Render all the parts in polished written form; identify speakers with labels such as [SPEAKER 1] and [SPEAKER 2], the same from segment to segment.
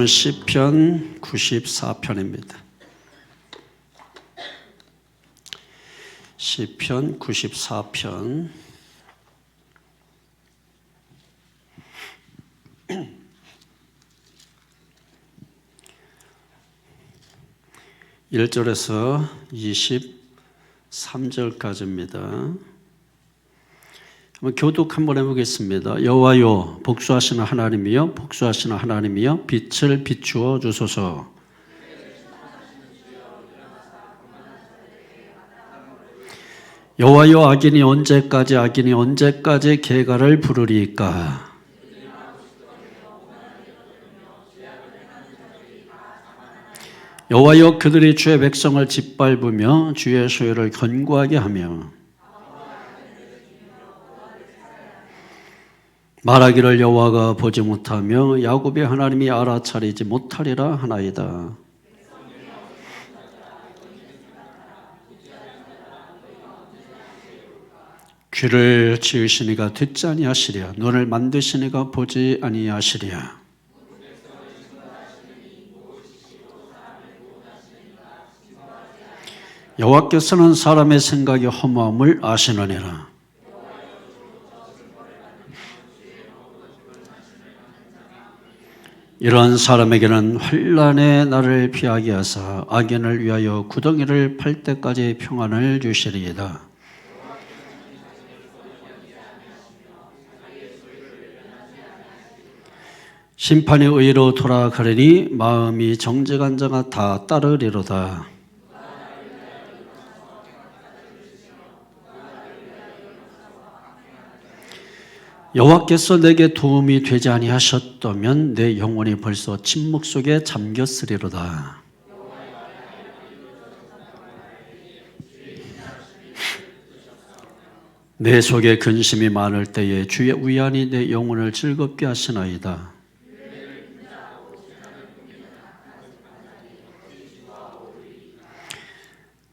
[SPEAKER 1] 시편 94편입니다. 시편 94편. (1절에서) (23절까지입니다) 한번 교독 한번 해보겠습니다. 여호와여, 복수하시는 하나님이여, 복수하시는 하나님이여, 빛을 비추어 주소서. 여호와여, 악인이 언제까지 계가를 부르리까? 여호와여, 그들이 주의 백성을 짓밟으며 주의 소유를 견고하게 하며 말하기를 여호와가 보지 못하며 야곱의 하나님이 알아차리지 못하리라 하나이다. 귀를 지으시니가 듣지 아니하시랴, 눈을 만드시니가 보지 아니하시랴. 여호와께서는 사람의 생각이 허무함을 아시느니라. 이런 사람에게는 환난의 날을 피하게 하사 악인을 위하여 구덩이를 팔 때까지 평안을 주시리이다. 심판이 의로 돌아가리니 마음이 정직한 자가 다 따르리로다. 여호와께서 내게 도움이 되지 아니하셨다면 내 영혼이 벌써 침묵 속에 잠겼으리로다. 내 속에 근심이 많을 때에 주의 위안이 내 영혼을 즐겁게 하시나이다.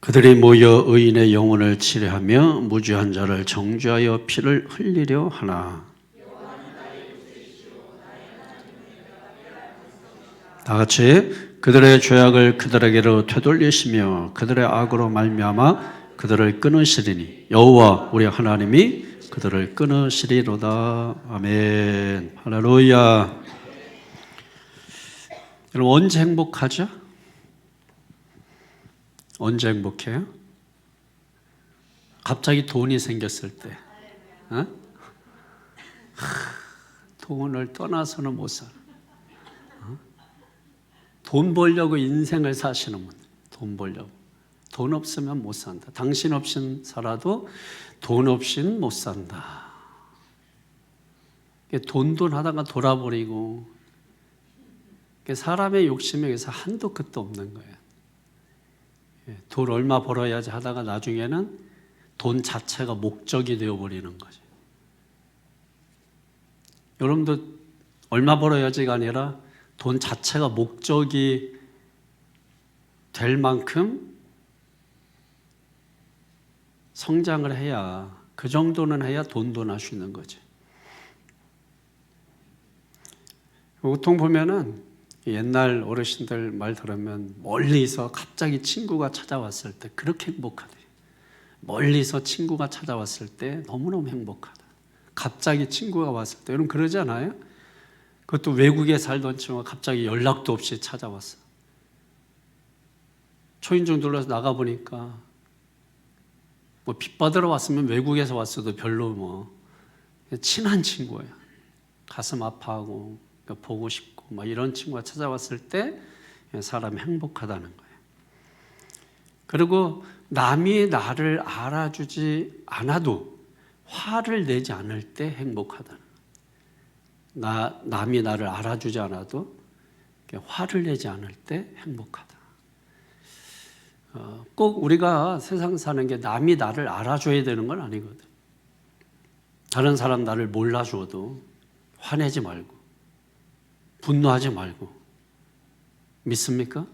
[SPEAKER 1] 그들이 모여 의인의 영혼을 치료하며 무죄한 자를 정죄하여 피를 흘리려 하나. 다 같이 그들의 죄악을 그들에게로 되돌리시며 그들의 악으로 말미암아 그들을 끊으시리니 여호와 우리 하나님이 그들을 끊으시리로다. 아멘. 할렐루야. 여러분, 언제 행복하죠? 언제 행복해요? 갑자기 돈이 생겼을 때. 어? 돈을 떠나서는 못 살아. 돈 벌려고 인생을 사시는 분, 돈 벌려고. 돈 없으면 못 산다. 당신 없인 살아도 돈 없인 못 산다. 돈 하다가 돌아버리고, 사람의 욕심에 의해서 한도 끝도 없는 거예요. 돈 얼마 벌어야지 하다가 나중에는 돈 자체가 목적이 되어버리는 거죠. 여러분도 얼마 벌어야지가 아니라 돈 자체가 목적이 될 만큼 성장을 해야, 그 정도는 해야 돈도 날 수 있는 거지. 보통 보면은 옛날 어르신들 말 들으면 멀리서 갑자기 친구가 찾아왔을 때 그렇게 행복하대요. 멀리서 친구가 찾아왔을 때 너무너무 행복하다. 갑자기 친구가 왔을 때, 여러분 그러지 않아요? 그것도 외국에 살던 친구가 갑자기 연락도 없이 찾아왔어. 초인종 눌러서 나가보니까 뭐 빚 받으러 왔으면 외국에서 왔어도 별로 친한 친구예요. 가슴 아파하고 보고 싶고 이런 친구가 찾아왔을 때 사람이 행복하다는 거예요. 그리고 남이 나를 알아주지 않아도 화를 내지 않을 때 행복하다는 거예요. 남이 나를 알아주지 않아도 화를 내지 않을 때 행복하다. 꼭 우리가 세상 사는 게 남이 나를 알아줘야 되는 건 아니거든. 다른 사람 나를 몰라줘도 화내지 말고 분노하지 말고, 믿습니까?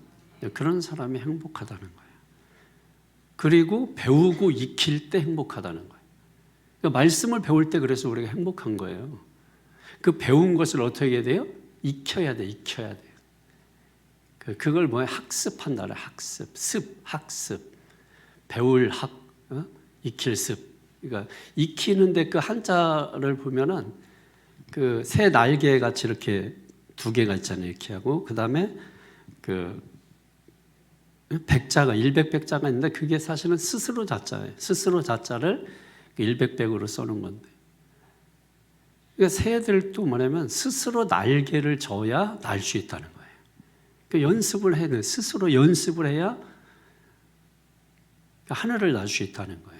[SPEAKER 1] 그런 사람이 행복하다는 거예요. 그리고 배우고 익힐 때 행복하다는 거예요. 그러니까 말씀을 배울 때 그래서 우리가 행복한 거예요. 그 배운 것을 어떻게 해야 돼요? 익혀야 돼요. 그걸 뭐야? 학습한다. 학습. 배울 익힐 습. 그러니까 익히는데 그 한자를 보면은 그 새 날개 같이 이렇게 두 개가 있잖아요. 이렇게 하고 그다음에 그 백자가 일백백자가 있는데 그게 사실은 스스로 자자예요. 스스로 자자를 일백백으로 써는 건데. 그러니까 새들도 뭐냐면 스스로 날개를 져야 날 수 있다는 거예요. 그러니까 연습을 해야 돼. 스스로 연습을 해야 하늘을 날 수 있다는 거예요.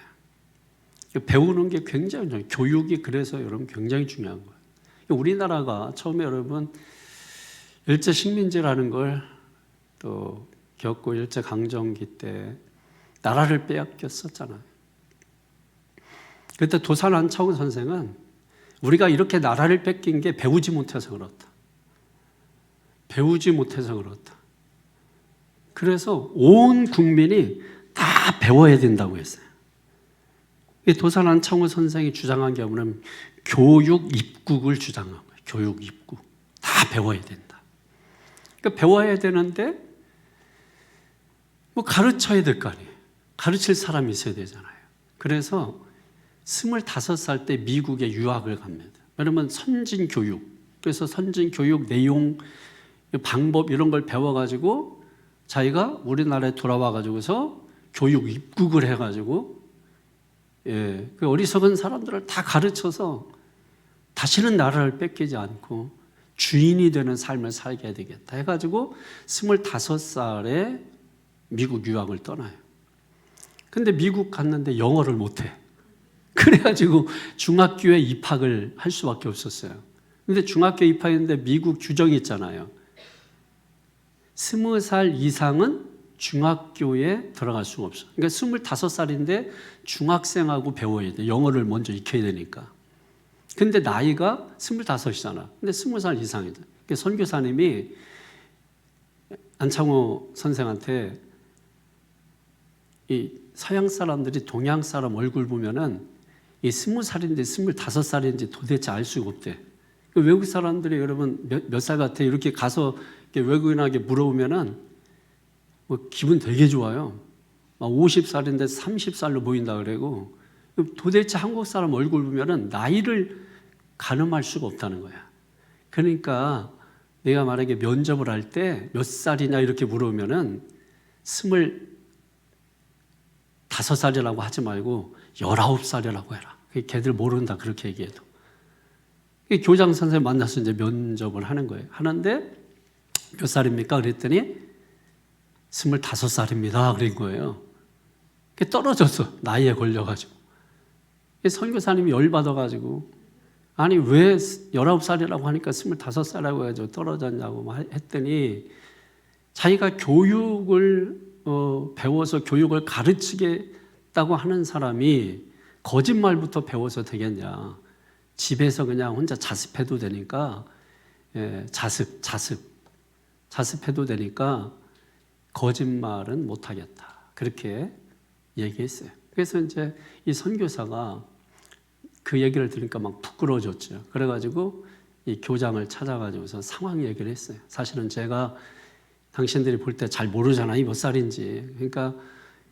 [SPEAKER 1] 배우는 게 굉장히 중요해요. 교육이 그래서 여러분 굉장히 중요한 거예요. 우리나라가 처음에 여러분 일제 식민지라는 걸 또 겪고 일제 강점기 때 나라를 빼앗겼었잖아요. 그때 도산 안창호 선생은 우리가 이렇게 나라를 뺏긴 게 배우지 못해서 그렇다. 배우지 못해서 그렇다. 그래서 온 국민이 다 배워야 된다고 했어요. 도산 안창호 선생이 주장한 게 뭐냐면 교육 입국을 주장한 거예요. 교육 입국. 다 배워야 된다. 그러니까 배워야 되는데 뭐 가르쳐야 될 거 아니에요. 가르칠 사람이 있어야 되잖아요. 그래서 25살 때 미국에 유학을 갑니다. 왜냐면 선진 교육. 그래서 선진 교육 내용, 방법 이런 걸 배워가지고 자기가 우리나라에 돌아와가지고서 교육 입국을 해가지고 그 어리석은 사람들을 다 가르쳐서 다시는 나라를 뺏기지 않고 주인이 되는 삶을 살게 되겠다 해가지고 25살에 미국 유학을 떠나요. 근데 미국 갔는데 영어를 못해. 그래가지고 중학교에 입학을 할 수밖에 없었어요. 근데 중학교 입학했는데 미국 규정이 있잖아요. 20살 이상은 중학교에 들어갈 수가 없어. 그러니까 25살인데 중학생하고 배워야 돼. 영어를 먼저 익혀야 되니까. 근데 나이가 25이잖아. 근데 20살 이상이다. 그러니까 선교사님이 안창호 선생한테 이 서양 사람들이 동양 사람 얼굴 보면은 이 20살인지 25살인지 도대체 알 수가 없대. 외국 사람들이 여러분 몇 살 같아? 이렇게 가서 외국인에게 물어보면은 뭐 기분 되게 좋아요. 50살인데 30살로 보인다 그러고 도대체 한국 사람 얼굴 보면은 나이를 가늠할 수가 없다는 거야. 그러니까 내가 만약에 면접을 할 때 몇 살이냐 이렇게 물어보면은 25살이라고 하지 말고 19살이라고 해라. 걔들 모른다 그렇게 얘기해도. 교장 선생님 만나서 이제 면접을 하는 거예요. 하는데 몇 살입니까? 그랬더니 25살입니다. 그런 거예요. 떨어졌어. 나이에 걸려가지고. 선교사님이 열받아가지고 아니 왜 19살이라고 하니까 25살이라고 해가지고 떨어졌냐고 했더니 자기가 교육을 배워서 교육을 가르치겠다고 하는 사람이 거짓말부터 배워서 되겠냐. 집에서 그냥 혼자 자습해도 되니까 자습해도 되니까 거짓말은 못하겠다. 그렇게 얘기했어요. 그래서 이제 이 선교사가 그 얘기를 들으니까 막 부끄러워졌죠. 그래가지고 이 교장을 찾아가지고서 상황 얘기를 했어요. 사실은 제가 당신들이 볼 때 잘 모르잖아요. 몇 살인지. 그러니까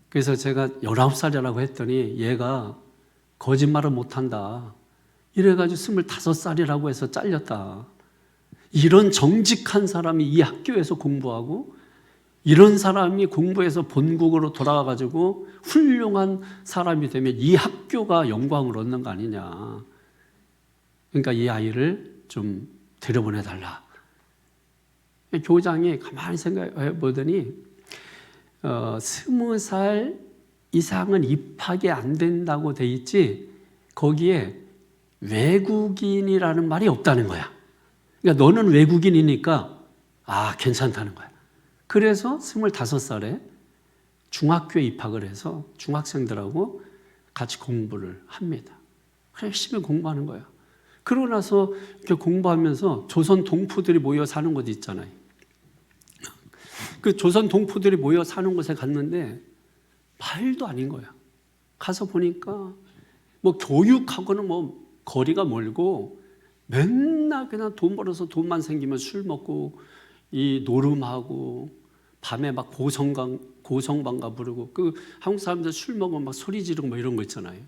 [SPEAKER 1] 그래서 제가 19살이라고 했더니 얘가 거짓말을 못한다. 이래가지고 25살이라고 해서 잘렸다. 이런 정직한 사람이 이 학교에서 공부하고 이런 사람이 공부해서 본국으로 돌아와가지고 훌륭한 사람이 되면 이 학교가 영광을 얻는 거 아니냐. 그러니까 이 아이를 좀 들여보내달라. 교장이 가만히 생각해 보더니 20살 이상은 입학이 안 된다고 돼 있지 거기에 외국인이라는 말이 없다는 거야. 그러니까 너는 외국인이니까 괜찮다는 거야. 그래서 25살에 중학교에 입학을 해서 중학생들하고 같이 공부를 합니다. 열심히 공부하는 거야. 그러고 나서 이렇게 공부하면서 조선 동포들이 모여 사는 곳 있잖아요. 그 조선 동포들이 모여 사는 곳에 갔는데 말도 아닌 거야. 가서 보니까 뭐 교육하고는 뭐 거리가 멀고 맨날 그냥 돈 벌어서 돈만 생기면 술 먹고 이 노름하고 밤에 막 고성방가 부르고, 그 한국 사람들 술 먹으면 막 소리 지르고 뭐 이런 거 있잖아요.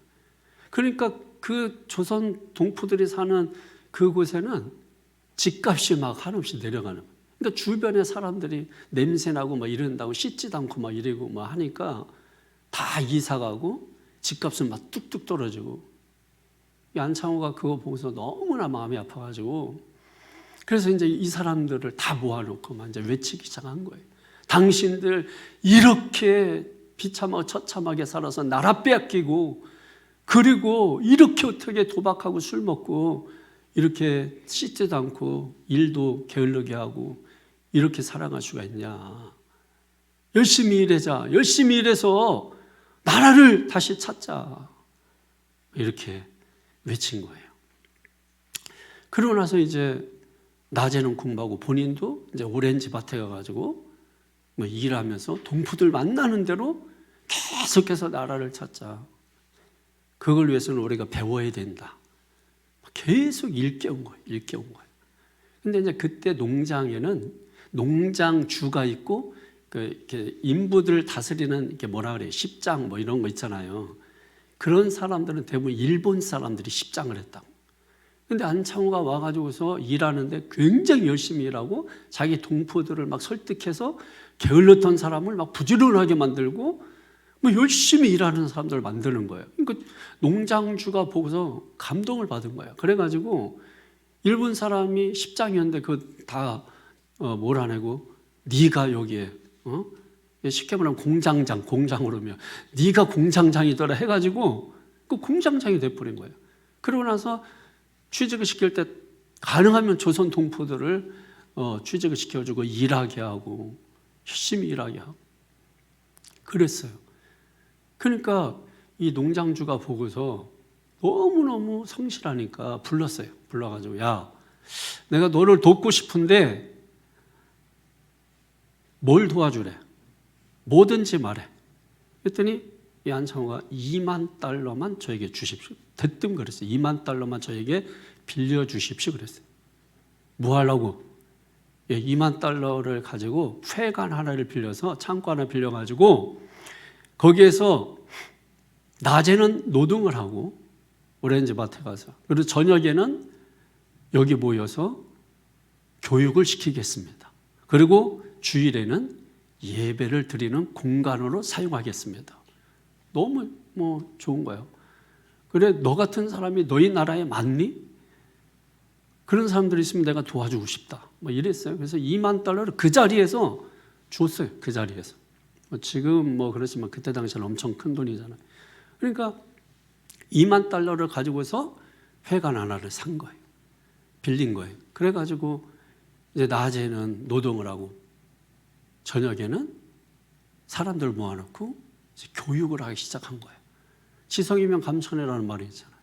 [SPEAKER 1] 그러니까 그 조선 동포들이 사는 그곳에는 집값이 막 한없이 내려가는 거예요. 그러니까 주변에 사람들이 냄새나고 막 이런다고 씻지도 않고 막 이러고 막 하니까 다 이사가고 집값은 막 뚝뚝 떨어지고, 이 안창호가 그거 보고서 너무나 마음이 아파가지고, 그래서 이제 이 사람들을 다 모아놓고 막 이제 외치기 시작한 거예요. 당신들 이렇게 비참하고 처참하게 살아서 나라 빼앗기고, 그리고 이렇게 어떻게 도박하고 술 먹고 이렇게 씻지도 않고 일도 게을르게 하고 이렇게 살아갈 수가 있냐. 열심히 일하자. 열심히 일해서 나라를 다시 찾자. 이렇게 외친 거예요. 그러고 나서 이제 낮에는 공부하고 본인도 이제 오렌지 밭에 가가지고 뭐 일하면서 동포들 만나는 대로 계속해서 나라를 찾자. 그걸 위해서는 우리가 배워야 된다. 계속 일깨운 거예요. 일깨운 거예요. 근데 이제 그때 농장에는 농장주가 있고, 이렇게 인부들을 다스리는 이렇게 뭐라 그래요? 십장 뭐 이런 거 있잖아요. 그런 사람들은 대부분 일본 사람들이 십장을 했다고. 근데 안창호가 와가지고서 일하는데 굉장히 열심히 일하고 자기 동포들을 막 설득해서 게을렀던 사람을 막 부지런하게 만들고 뭐 열심히 일하는 사람들을 만드는 거예요. 그러니까 농장주가 보고서 감동을 받은 거예요. 그래가지고 일본 사람이 십장이었는데 그 다 몰아내고 네가 여기에 쉽게 말하면 공장으로 면 네가 공장장이더라 해가지고 그 공장장이 돼버린 거예요. 그러고 나서 취직을 시킬 때 가능하면 조선 동포들을 취직을 시켜주고 일하게 하고 열심히 일하게 하고 그랬어요. 그러니까 이 농장주가 보고서 너무너무 성실하니까 불렀어요. 불러가지고 야, 내가 너를 돕고 싶은데 뭘 도와주래? 뭐든지 말해. 그랬더니 이 안창호가 2만 달러만 저에게 주십시오. 대뜸 그랬어요. 2만 달러만 저에게 빌려주십시오 그랬어요. 뭐 하려고? 2만 달러를 가지고 회관 하나를 빌려서 창고 하나 빌려가지고 거기에서 낮에는 노동을 하고 오렌지 밭에 가서, 그리고 저녁에는 여기 모여서 교육을 시키겠습니다. 그리고 주일에는 예배를 드리는 공간으로 사용하겠습니다. 너무 뭐 좋은 거예요. 그래, 너 같은 사람이 너희 나라에 많니? 그런 사람들이 있으면 내가 도와주고 싶다. 뭐 이랬어요. 그래서 2만 달러를 그 자리에서 줬어요. 그 자리에서. 지금 뭐 그렇지만 그때 당시에는 엄청 큰 돈이잖아요. 그러니까 2만 달러를 가지고서 회관 하나를 산 거예요. 빌린 거예요. 그래가지고 이제 낮에는 노동을 하고 저녁에는 사람들 모아놓고 이제 교육을 하기 시작한 거예요. 지성이면 감천이라는 말이 있잖아요.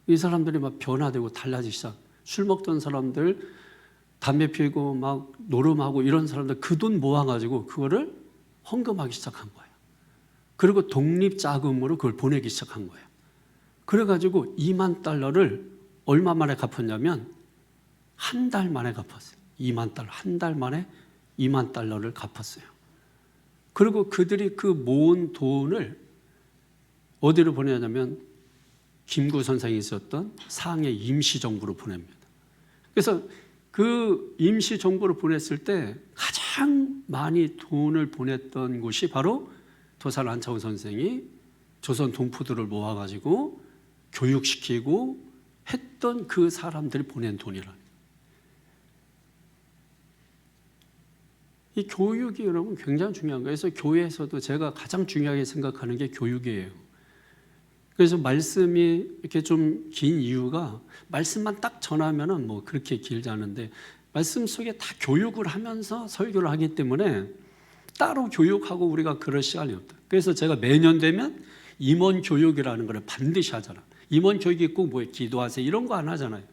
[SPEAKER 1] 이 사람들이 막 변화되고 달라지기 시작. 술 먹던 사람들, 담배 피우고 막 노름하고 이런 사람들 그 돈 모아가지고 그거를 헌금하기 시작한 거예요. 그리고 독립자금으로 그걸 보내기 시작한 거예요. 그래가지고 2만 달러를 얼마 만에 갚았냐면 한 달 만에 갚았어요. 2만 달러. 한 달 만에 2만 달러를 갚았어요. 그리고 그들이 그 모은 돈을 어디로 보내냐면 김구 선생이 있었던 상해 임시정부로 보냅니다. 그래서 그 임시정부로 보냈을 때 가장 많이 돈을 보냈던 곳이 바로 도산 안창호 선생이 조선 동포들을 모아가지고 교육시키고 했던 그 사람들이 보낸 돈이라는. 이 교육이 여러분 굉장히 중요한 거예요. 그래서 교회에서도 제가 가장 중요하게 생각하는 게 교육이에요. 그래서 말씀이 이렇게 좀 긴 이유가 말씀만 딱 전하면은 뭐 그렇게 길지 않은데 말씀 속에 다 교육을 하면서 설교를 하기 때문에 따로 교육하고 우리가 그럴 시간이 없다. 그래서 제가 매년 되면 임원 교육이라는 걸 반드시 하잖아. 임원 교육이 꼭 뭐 기도하세요 이런 거 안 하잖아요.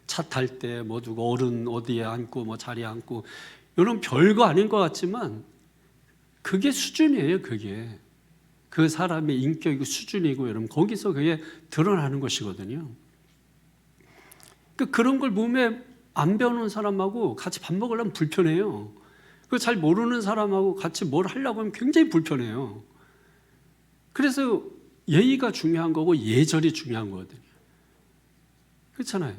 [SPEAKER 1] 차 탈 때 뭐 누구 어른 어디에 앉고 뭐 자리에 앉고 이런 별거 아닌 것 같지만 그게 수준이에요. 그게 그 사람의 인격이고 수준이고 여러분 거기서 그게 드러나는 것이거든요. 그런 걸 몸에 안 배우는 사람하고 같이 밥 먹으려면 불편해요. 그 잘 모르는 사람하고 같이 뭘 하려고 하면 굉장히 불편해요. 그래서 예의가 중요한 거고 예절이 중요한 거거든요. 그렇잖아요.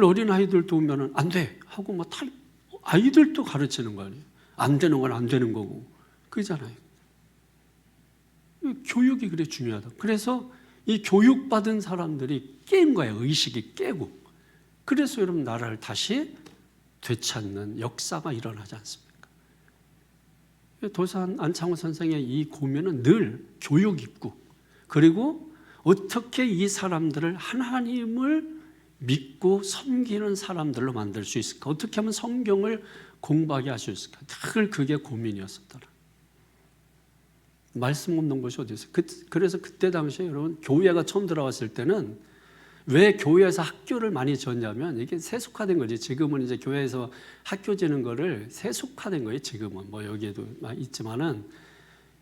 [SPEAKER 1] 어린 아이들도 오면은 안 돼 하고 뭐 아이들도 가르치는 거 아니에요. 안 되는 건 안 되는 거고. 그잖아요. 교육이 그래 중요하다. 그래서 이 교육받은 사람들이 깬 거예요. 의식이 깨고. 그래서 여러분 나라를 다시 되찾는 역사가 일어나지 않습니까? 도산 안창호 선생의 이 고민은 늘 교육 입구, 그리고 어떻게 이 사람들을 하나님을 믿고 섬기는 사람들로 만들 수 있을까? 어떻게 하면 성경을 공부하게 할 수 있을까? 늘 그게 고민이었었더라. 말씀 없는 곳이 어디 있어요? 그래서 그때 당시에 여러분 교회가 처음 들어왔을 때는 왜 교회에서 학교를 많이 지었냐면 이게 세속화된 거지. 지금은 이제 교회에서 학교 지는 거를 세속화된 거예요. 지금은 뭐 여기에도 있지만은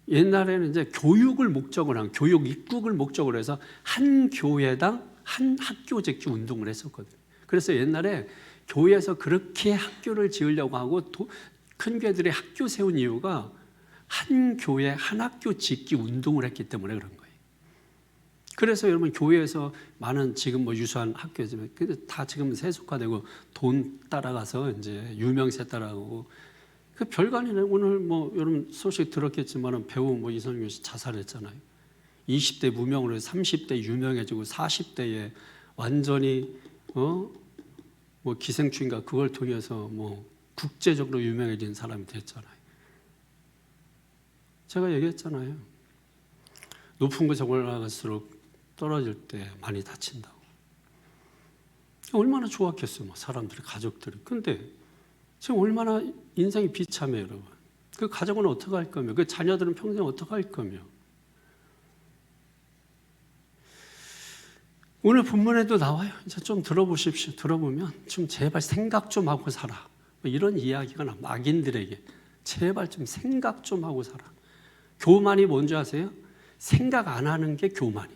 [SPEAKER 1] 옛날에는 이제 교육을 목적으로 한 교육 입국을 목적으로 해서 한 교회당 한 학교 짓기 운동을 했었거든요. 그래서 옛날에 교회에서 그렇게 학교를 지으려고 하고 큰 교회들이 학교 세운 이유가 한 교회 한 학교 짓기 운동을 했기 때문에 그런 거예요. 그래서 여러분 교회에서 많은 지금 뭐 유수한 학교지만 다 지금 세속화되고 돈 따라가서 이제 유명세 따라가고 그 별거 아니네. 오늘 뭐 여러분 소식 들었겠지만 배우 뭐 이성균 씨 자살했잖아요. 20대 무명으로 30대 유명해지고 40대에 완전히 뭐 기생충인가 그걸 통해서 뭐 국제적으로 유명해진 사람이 됐잖아요. 제가 얘기했잖아요. 높은 곳에 올라갈수록 떨어질 때 많이 다친다고. 얼마나 좋았겠어요, 사람들이, 가족들이. 근데 지금 얼마나 인생이 비참해요, 여러분. 그 가족은 어떻게 할 거며, 그 자녀들은 평생 어떻게 할 거며. 오늘 본문에도 나와요. 이제 좀 들어보십시오. 들어보면 좀 제발 생각 좀 하고 살아. 이런 이야기가 나, 악인들에게. 제발 좀 생각 좀 하고 살아. 교만이 뭔지 아세요? 생각 안 하는 게 교만.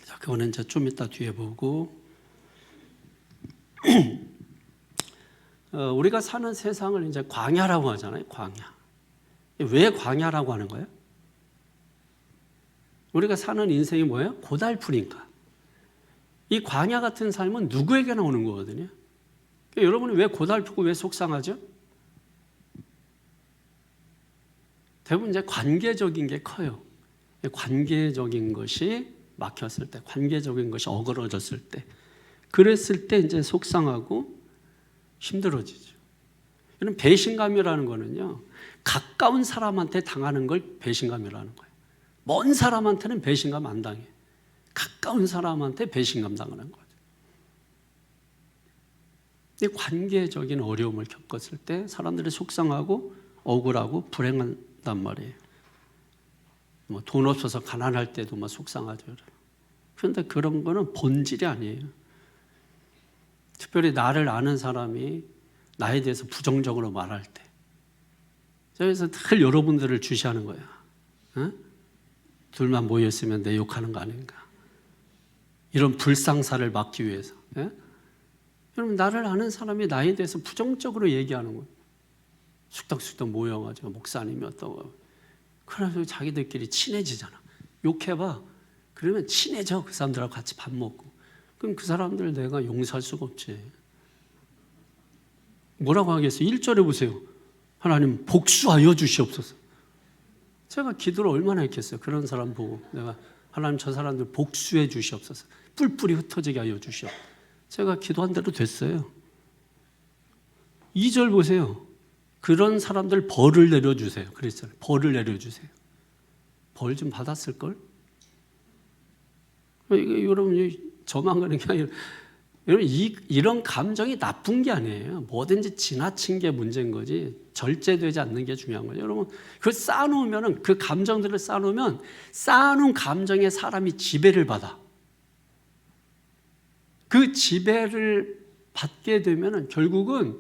[SPEAKER 1] 자, 그거는 이제 좀 이따 뒤에 보고. 우리가 사는 세상을 이제 광야라고 하잖아요. 광야. 왜 광야라고 하는 거예요? 우리가 사는 인생이 뭐예요? 고달프니까. 이 광야 같은 삶은 누구에게나 오는 거거든요. 그러니까 여러분이 왜 고달프고 왜 속상하죠? 대부분 이제 관계적인 게 커요. 관계적인 것이 막혔을 때, 관계적인 것이 어그러졌을 때, 그랬을 때 이제 속상하고 힘들어지죠. 이런 배신감이라는 거는요, 가까운 사람한테 당하는 걸 배신감이라는 거예요. 먼 사람한테는 배신감 안 당해. 가까운 사람한테 배신감 당하는 거죠. 이 관계적인 어려움을 겪었을 때 사람들이 속상하고 억울하고 불행한단 말이에요. 뭐 돈 없어서 가난할 때도 막 속상하죠. 그런데 그런 거는 본질이 아니에요. 특별히 나를 아는 사람이 나에 대해서 부정적으로 말할 때, 그래서 늘 여러분들을 주시하는 거야. 응? 둘만 모였으면 내 욕하는 거 아닌가? 이런 불상사를 막기 위해서. 예? 여러분, 나를 아는 사람이 나에 대해서 부정적으로 얘기하는 거예요. 숙덕숙덕 모여가지고 목사님이 어떠고. 그래서 자기들끼리 친해지잖아. 욕해봐. 그러면 친해져. 그 사람들하고 같이 밥 먹고. 그럼 그 사람들 내가 용서할 수가 없지. 뭐라고 하겠어요? 1절에 보세요. 하나님 복수하여 주시옵소서. 제가 기도를 얼마나 했겠어요. 그런 사람 보고 내가 하나님 저 사람들 복수해 주시옵소서. 뿔뿔이 흩어지게 하여 주시옵소서. 제가 기도한 대로 됐어요. 2절 보세요. 그런 사람들 벌을 내려주세요. 그랬잖아요. 벌을 내려주세요. 벌 좀 받았을걸? 여러분, 저만 그런 게 아니라, 여러분, 이런 감정이 나쁜 게 아니에요. 뭐든지 지나친 게 문제인 거지, 절제되지 않는 게 중요한 거죠. 여러분, 그걸 쌓아놓으면, 그 감정들을 쌓아놓으면, 쌓아놓은 감정에 사람이 지배를 받아. 그 지배를 받게 되면 결국은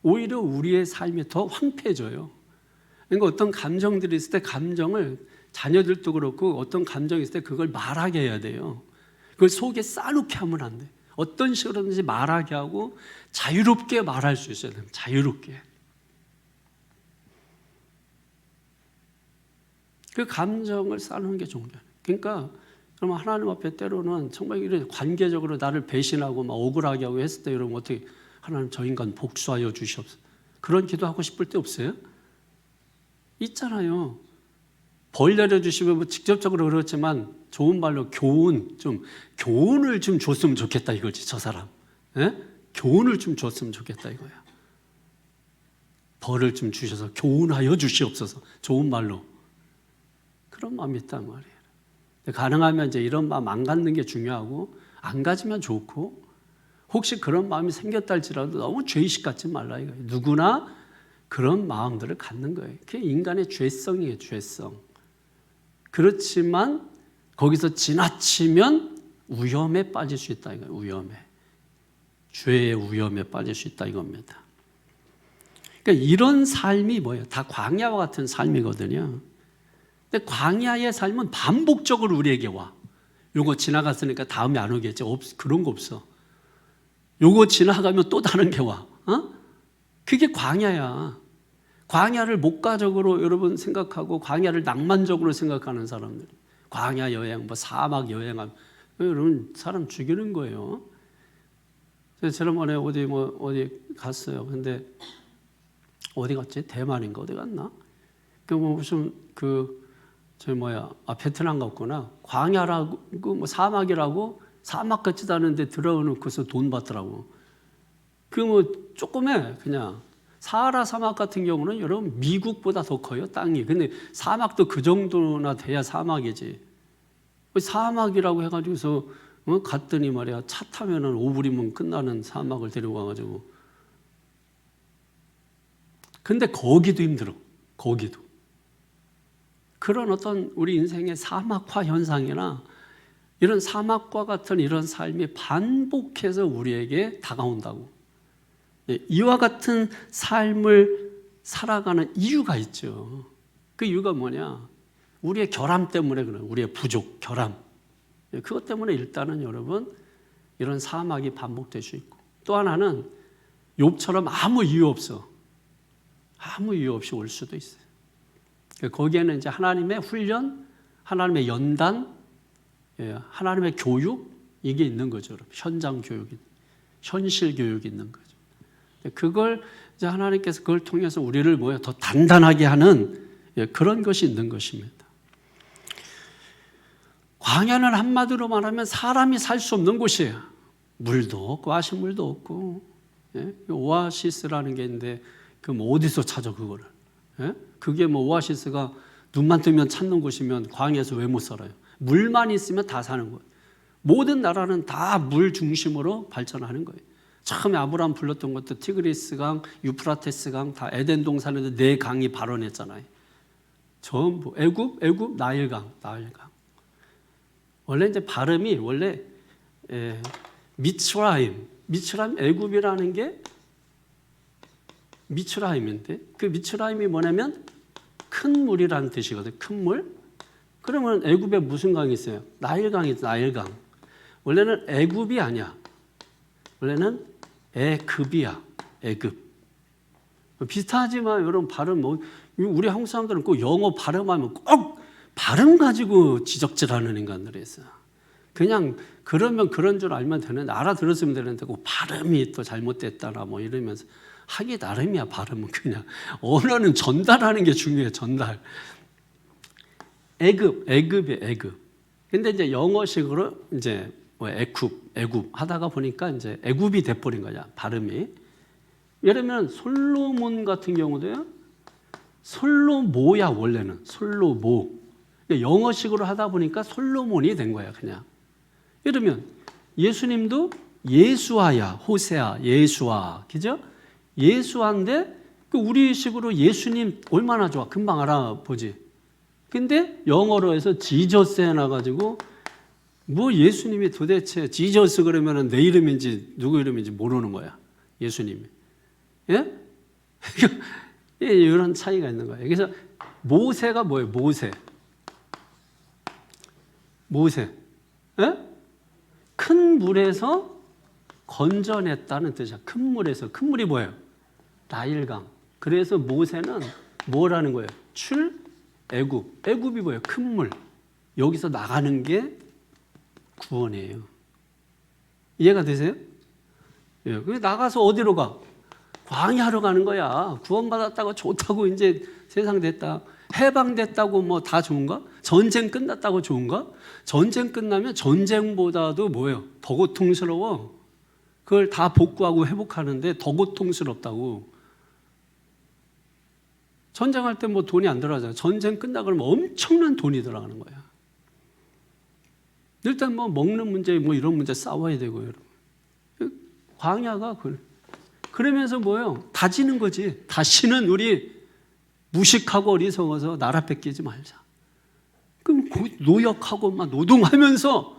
[SPEAKER 1] 오히려 우리의 삶이 더 황폐해져요. 그러니까 어떤 감정들이 있을 때 감정을, 자녀들도 그렇고 어떤 감정이 있을 때 그걸 말하게 해야 돼요. 그걸 속에 쌓아놓게 하면 안 돼. 어떤 식으로든지 말하게 하고 자유롭게 말할 수 있어야 됩니다. 자유롭게. 그 감정을 쌓는 게 종교예요. 그러니까 그러면 하나님 앞에 때로는 정말 이런 관계적으로 나를 배신하고 막 억울하게 하고 했을 때 여러분 어떻게 하나님 저 인간 복수하여 주시옵소서. 그런 기도하고 싶을 때 없어요? 있잖아요. 벌 내려주시면 뭐 직접적으로 그렇지만 좋은 말로 교훈을 좀 줬으면 좋겠다 이거지 저 사람. 예? 교훈을 좀 줬으면 좋겠다 이거야. 벌을 좀 주셔서 교훈하여 주시옵소서. 좋은 말로. 그런 마음이 있단 말이에요. 가능하면 이제 이런 마음 안 갖는 게 중요하고 안 가지면 좋고 혹시 그런 마음이 생겼다 할지라도 너무 죄의식 갖지 말라 이거예요. 누구나 그런 마음들을 갖는 거예요. 그게 인간의 죄성이에요. 죄성. 그렇지만 거기서 지나치면 위험에 빠질 수 있다 이거예요. 위험에. 죄의 위험에 빠질 수 있다 이겁니다. 그러니까 이런 삶이 뭐예요? 다 광야와 같은 삶이거든요. 근데 광야의 삶은 반복적으로 우리에게 와. 요거 지나갔으니까 다음에 안 오겠지. 그런 거 없어. 요거 지나가면 또 다른 게 와. 그게 광야야. 광야를 목가적으로 여러분 생각하고 광야를 낭만적으로 생각하는 사람들. 광야 여행, 뭐 사막 여행, 여러분 사람 죽이는 거예요. 제가 지난번에 어디 갔어요. 근데 어디 갔지? 대만인가 어디 갔나? 무슨 베트남 갔구나. 광야라고 사막이라고 사막 같지도 않은데 들어놓고서 돈 받더라고. 조그매 그냥. 사하라 사막 같은 경우는 여러분 미국보다 더 커요 땅이. 근데 사막도 그 정도나 돼야 사막이지. 사막이라고 해가지고서 갔더니 말이야 차 타면은 5분이면 끝나는 사막을 데리고 와가지고. 근데 거기도 힘들어. 거기도. 그런 어떤 우리 인생의 사막화 현상이나 이런 사막과 같은 이런 삶이 반복해서 우리에게 다가온다고. 이와 같은 삶을 살아가는 이유가 있죠. 그 이유가 뭐냐? 우리의 결함 때문에 그래요. 우리의 부족, 결함. 그것 때문에 일단은 여러분 이런 사막이 반복될 수 있고 또 하나는 욥처럼 아무 이유 없어. 아무 이유 없이 올 수도 있어요. 거기에는 이제 하나님의 훈련, 하나님의 연단, 하나님의 교육 이게 있는 거죠. 여러분. 현장 교육이, 현실 교육이 있는 거죠. 그걸 이제 하나님께서 그걸 통해서 우리를 더 단단하게 하는 그런 것이 있는 것입니다. 광야는 한마디로 말하면 사람이 살 수 없는 곳이에요. 물도 없고 아신물도 없고 오아시스라는 게 있는데 그럼 어디서 찾아 그거를? 그게 오아시스가 눈만 뜨면 찾는 곳이면 광야에서 왜 못 살아요? 물만 있으면 다 사는 거예요. 모든 나라는 다 물 중심으로 발전하는 거예요. 처음에 아브라함 불렀던 것도 티그리스강, 유프라테스강 다 에덴 동산에도 4강이 발원했잖아요. 전부 애굽, 나일강. 원래 이제 발음이 원래 미츠라임, 애굽이라는 게 미츠라임인데 그 미츠라임이 뭐냐면 큰 물이라는 뜻이거든요. 큰 물. 그러면 애굽에 무슨 강이 있어요? 나일강이 있어요. 나일강. 원래는 애굽이 아니야. 원래는 애급이야. 애급. 비슷하지만 여러분 발음 우리 한국 사람들은 꼭 영어 발음하면 꼭 발음 가지고 지적질하는 인간들이었어요. 그냥 그러면 그런 줄 알면 되는데 알아들었으면 되는데 꼭 발음이 또 잘못됐다나 이러면서 하기 나름이야. 발음은 그냥 언어는 전달하는 게 중요해. 전달. 애급이에요. 애급. 근데 이제 영어식으로 이제 애굽 하다가 보니까 이제 애굽이 돼버린 거야. 발음이. 예를 들면 솔로몬 같은 경우도요. 솔로모야 원래는 솔로모. 영어식으로 하다 보니까 솔로몬이 된 거야 그냥. 예를 들면 예수님도 예수아야, 호세아, 예수아, 그죠? 예수아인데 우리식으로 예수님 얼마나 좋아. 금방 알아보지. 근데 영어로 해서 지저스 해놔가지고 예수님이 도대체 지저스 그러면은 내 이름인지 누구 이름인지 모르는 거야. 예수님이. 예? 이런 차이가 있는 거예요. 그래서 모세가 뭐예요? 모세. 예? 큰 물에서 건져냈다는 뜻이야. 큰 물에서. 큰 물이 뭐예요? 나일강. 그래서 모세는 뭐라는 거예요? 출애굽. 애굽이 뭐예요? 큰 물. 여기서 나가는 게 구원이에요. 이해가 되세요? 예. 그래서 나가서 어디로 가? 광야로 가는 거야. 구원받았다고 좋다고 이제 세상 됐다. 해방됐다고 뭐 다 좋은가? 전쟁 끝났다고 좋은가? 전쟁 끝나면 전쟁보다도 뭐예요? 더 고통스러워. 그걸 다 복구하고 회복하는데 더 고통스럽다고. 전쟁할 때 뭐 돈이 안 들어가잖아요. 전쟁 끝나 그러면 엄청난 돈이 들어가는 거야. 일단 뭐 먹는 문제 뭐 이런 문제 싸워야 되고 여러분. 광야가 그러면서 뭐예요? 다지는 거지. 다시는 우리 무식하고 어리석어서 나라 뺏기지 말자. 그럼 노역하고 막 노동하면서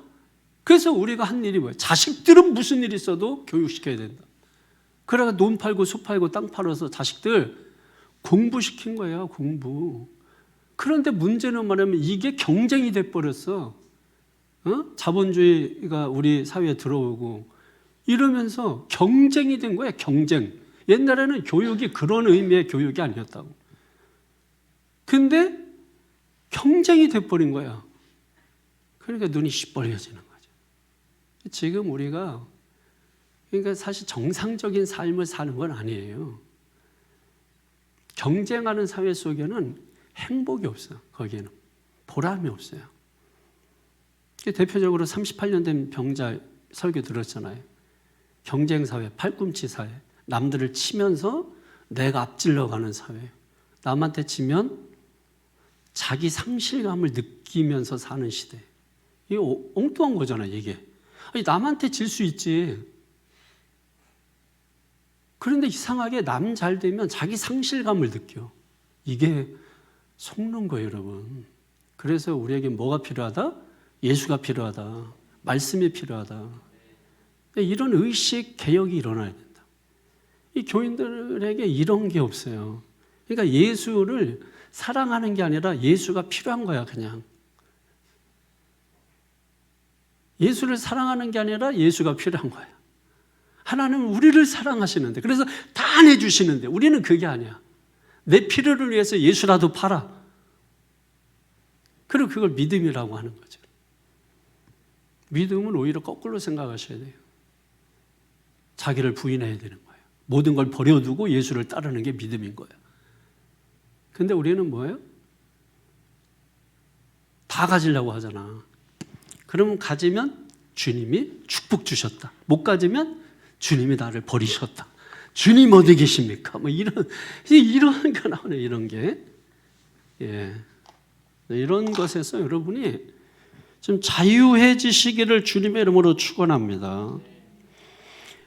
[SPEAKER 1] 그래서 우리가 한 일이 뭐예요? 자식들은 무슨 일 있어도 교육시켜야 된다. 그래가 논 팔고 숲 팔고 땅 팔아서 자식들 공부시킨 거야, 공부. 그런데 문제는 뭐냐면 이게 경쟁이 돼버렸어. 자본주의가 우리 사회에 들어오고 이러면서 경쟁이 된 거야, 경쟁. 옛날에는 교육이 그런 의미의 교육이 아니었다고. 근데 경쟁이 돼버린 거야. 그러니까 눈이 시뻘개지는 거죠. 지금 우리가 그러니까 사실 정상적인 삶을 사는 건 아니에요. 경쟁하는 사회 속에는 행복이 없어요. 거기에는 보람이 없어요. 대표적으로 38년 된 병자 설교 들었잖아요. 경쟁사회, 팔꿈치 사회. 남들을 치면서 내가 앞질러가는 사회. 남한테 치면 자기 상실감을 느끼면서 사는 시대. 이게 엉뚱한 거잖아요, 이게. 아니, 남한테 질 수 있지. 그런데 이상하게 남 잘 되면 자기 상실감을 느껴. 이게 속는 거예요, 여러분. 그래서 우리에게 뭐가 필요하다? 예수가 필요하다. 말씀이 필요하다. 이런 의식 개혁이 일어나야 된다. 이 교인들에게 이런 게 없어요. 그러니까 예수를 사랑하는 게 아니라 예수가 필요한 거야, 그냥. 예수를 사랑하는 게 아니라 예수가 필요한 거야. 하나님은 우리를 사랑하시는데, 그래서 다 내주시는데, 우리는 그게 아니야. 내 필요를 위해서 예수라도 팔아. 그리고 그걸 믿음이라고 하는 거죠. 믿음은 오히려 거꾸로 생각하셔야 돼요. 자기를 부인해야 되는 거예요. 모든 걸 버려두고 예수를 따르는 게 믿음인 거예요. 근데 우리는 뭐예요? 다 가지려고 하잖아. 그러면 가지면 주님이 축복 주셨다. 못 가지면 주님이 나를 버리셨다. 주님 어디 계십니까? 뭐 이런 거 나오네, 이런 게. 예. 이런 것에서 여러분이 좀 자유해지시기를 주님의 이름으로 축원합니다.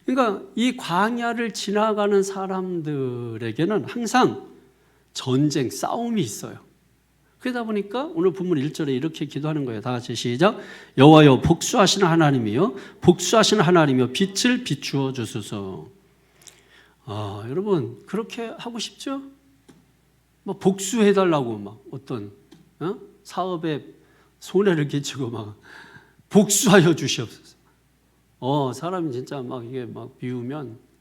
[SPEAKER 1] 그러니까 이 광야를 지나가는 사람들에게는 항상 전쟁, 싸움이 있어요. 그러다 보니까 오늘 본문 1절에 이렇게 기도하는 거예요. 다 같이 시작. 여호와여 복수하시는 하나님이여 복수하시는 하나님이여 빛을 비추어 주소서. 여러분 그렇게 하고 싶죠? 뭐 복수해달라고 막 어떤 사업에 손해를 끼치고 막 복수하여 주시옵소서. 사람이 진짜 막 이게 막 비우면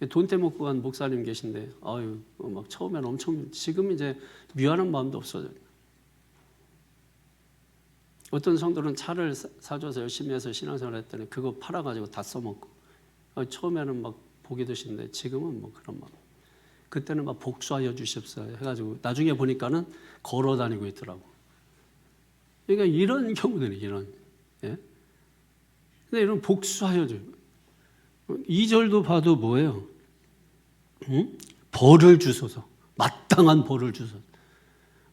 [SPEAKER 1] 돈 떼먹고 간 목사님 계신데 막 처음에는 엄청 지금 이제 미안한 마음도 없어져요. 어떤 성도는 차를 사줘서 열심히 해서 신앙생활 했더니 그거 팔아가지고 다 써먹고 처음에는 막 복이 드시는데 지금은 뭐 그런 마음. 그때는 막 복수하여 주십시오 해가지고 나중에 보니까는 걸어 다니고 있더라고. 그러니까 이런 경우들이 이런. 예? 근데 이런 복수하여 줘. 2절도 봐도 뭐예요? 벌을 주소서. 마땅한 벌을 주소서.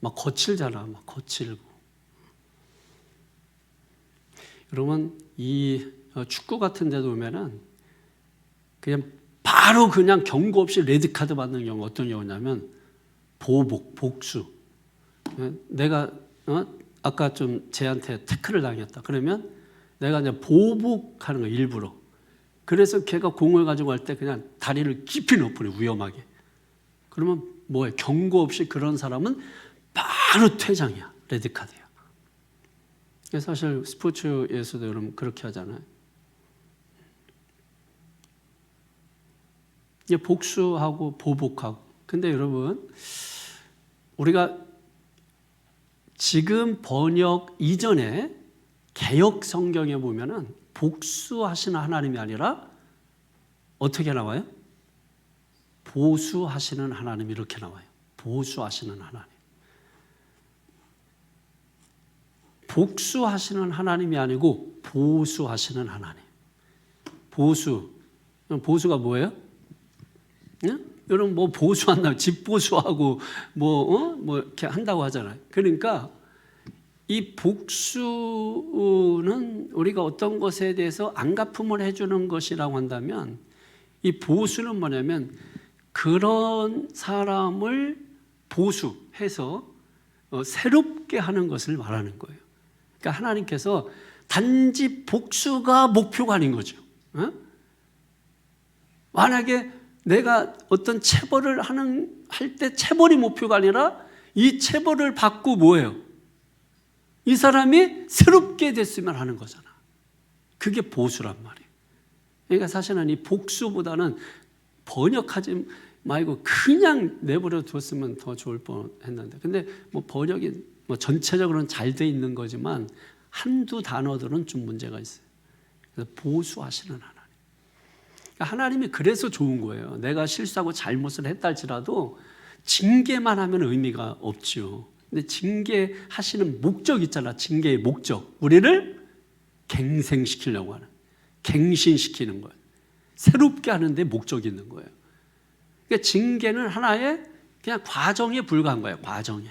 [SPEAKER 1] 막 거칠잖아. 막 거칠고. 여러분 이 축구 같은 데도 오면은 그냥 바로 그냥 경고 없이 레드카드 받는 경우 어떤 경우냐면 보복, 복수. 내가 아까 좀 쟤한테 태클을 당했다. 그러면 내가 이제 보복하는 거 일부러. 그래서 걔가 공을 가지고 갈 때 그냥 다리를 깊이 넣어버려 위험하게. 그러면 뭐예요? 경고 없이 그런 사람은 바로 퇴장이야. 레드카드야. 사실 스포츠에서도 여러분 그렇게 하잖아요. 이제 복수하고 보복하고. 근데 여러분, 우리가 지금 번역 이전에 개역 성경에 보면은 복수하시는 하나님이 아니라 어떻게 나와요? 보수하시는 하나님, 이렇게 나와요. 보수하시는 하나님. 복수하시는 하나님이 아니고 보수하시는 하나님. 보수가 뭐예요? 네? 여러분 뭐 보수한다고 집 보수하고 뭐 이렇게 한다고 하잖아요. 그러니까 이 복수는 우리가 어떤 것에 대해서 안갚음을 해주는 것이라고 한다면, 이 보수는 뭐냐면 그런 사람을 보수해서 새롭게 하는 것을 말하는 거예요. 그러니까 하나님께서 단지 복수가 목표가 아닌 거죠. 만약에 내가 어떤 체벌을 할 때 체벌이 목표가 아니라 이 체벌을 받고 뭐예요? 이 사람이 새롭게 됐으면 하는 거잖아. 그게 보수란 말이에요. 그러니까 사실은 이 복수보다는 번역하지 말고 그냥 내버려 뒀으면 더 좋을 뻔했는데, 근데 뭐 번역이 뭐 전체적으로는 잘 돼 있는 거지만 한두 단어들은 좀 문제가 있어요. 그래서 보수하시는 하나님. 그러니까 하나님이 그래서 좋은 거예요. 내가 실수하고 잘못을 했다 할지라도 징계만 하면 의미가 없죠. 근데 징계하시는 목적 있잖아. 징계의 목적. 우리를 갱생시키려고 하는, 갱신시키는 거예요. 새롭게 하는데 목적이 있는 거예요. 그러니까 징계는 하나의 그냥 과정에 불과한 거예요. 과정에.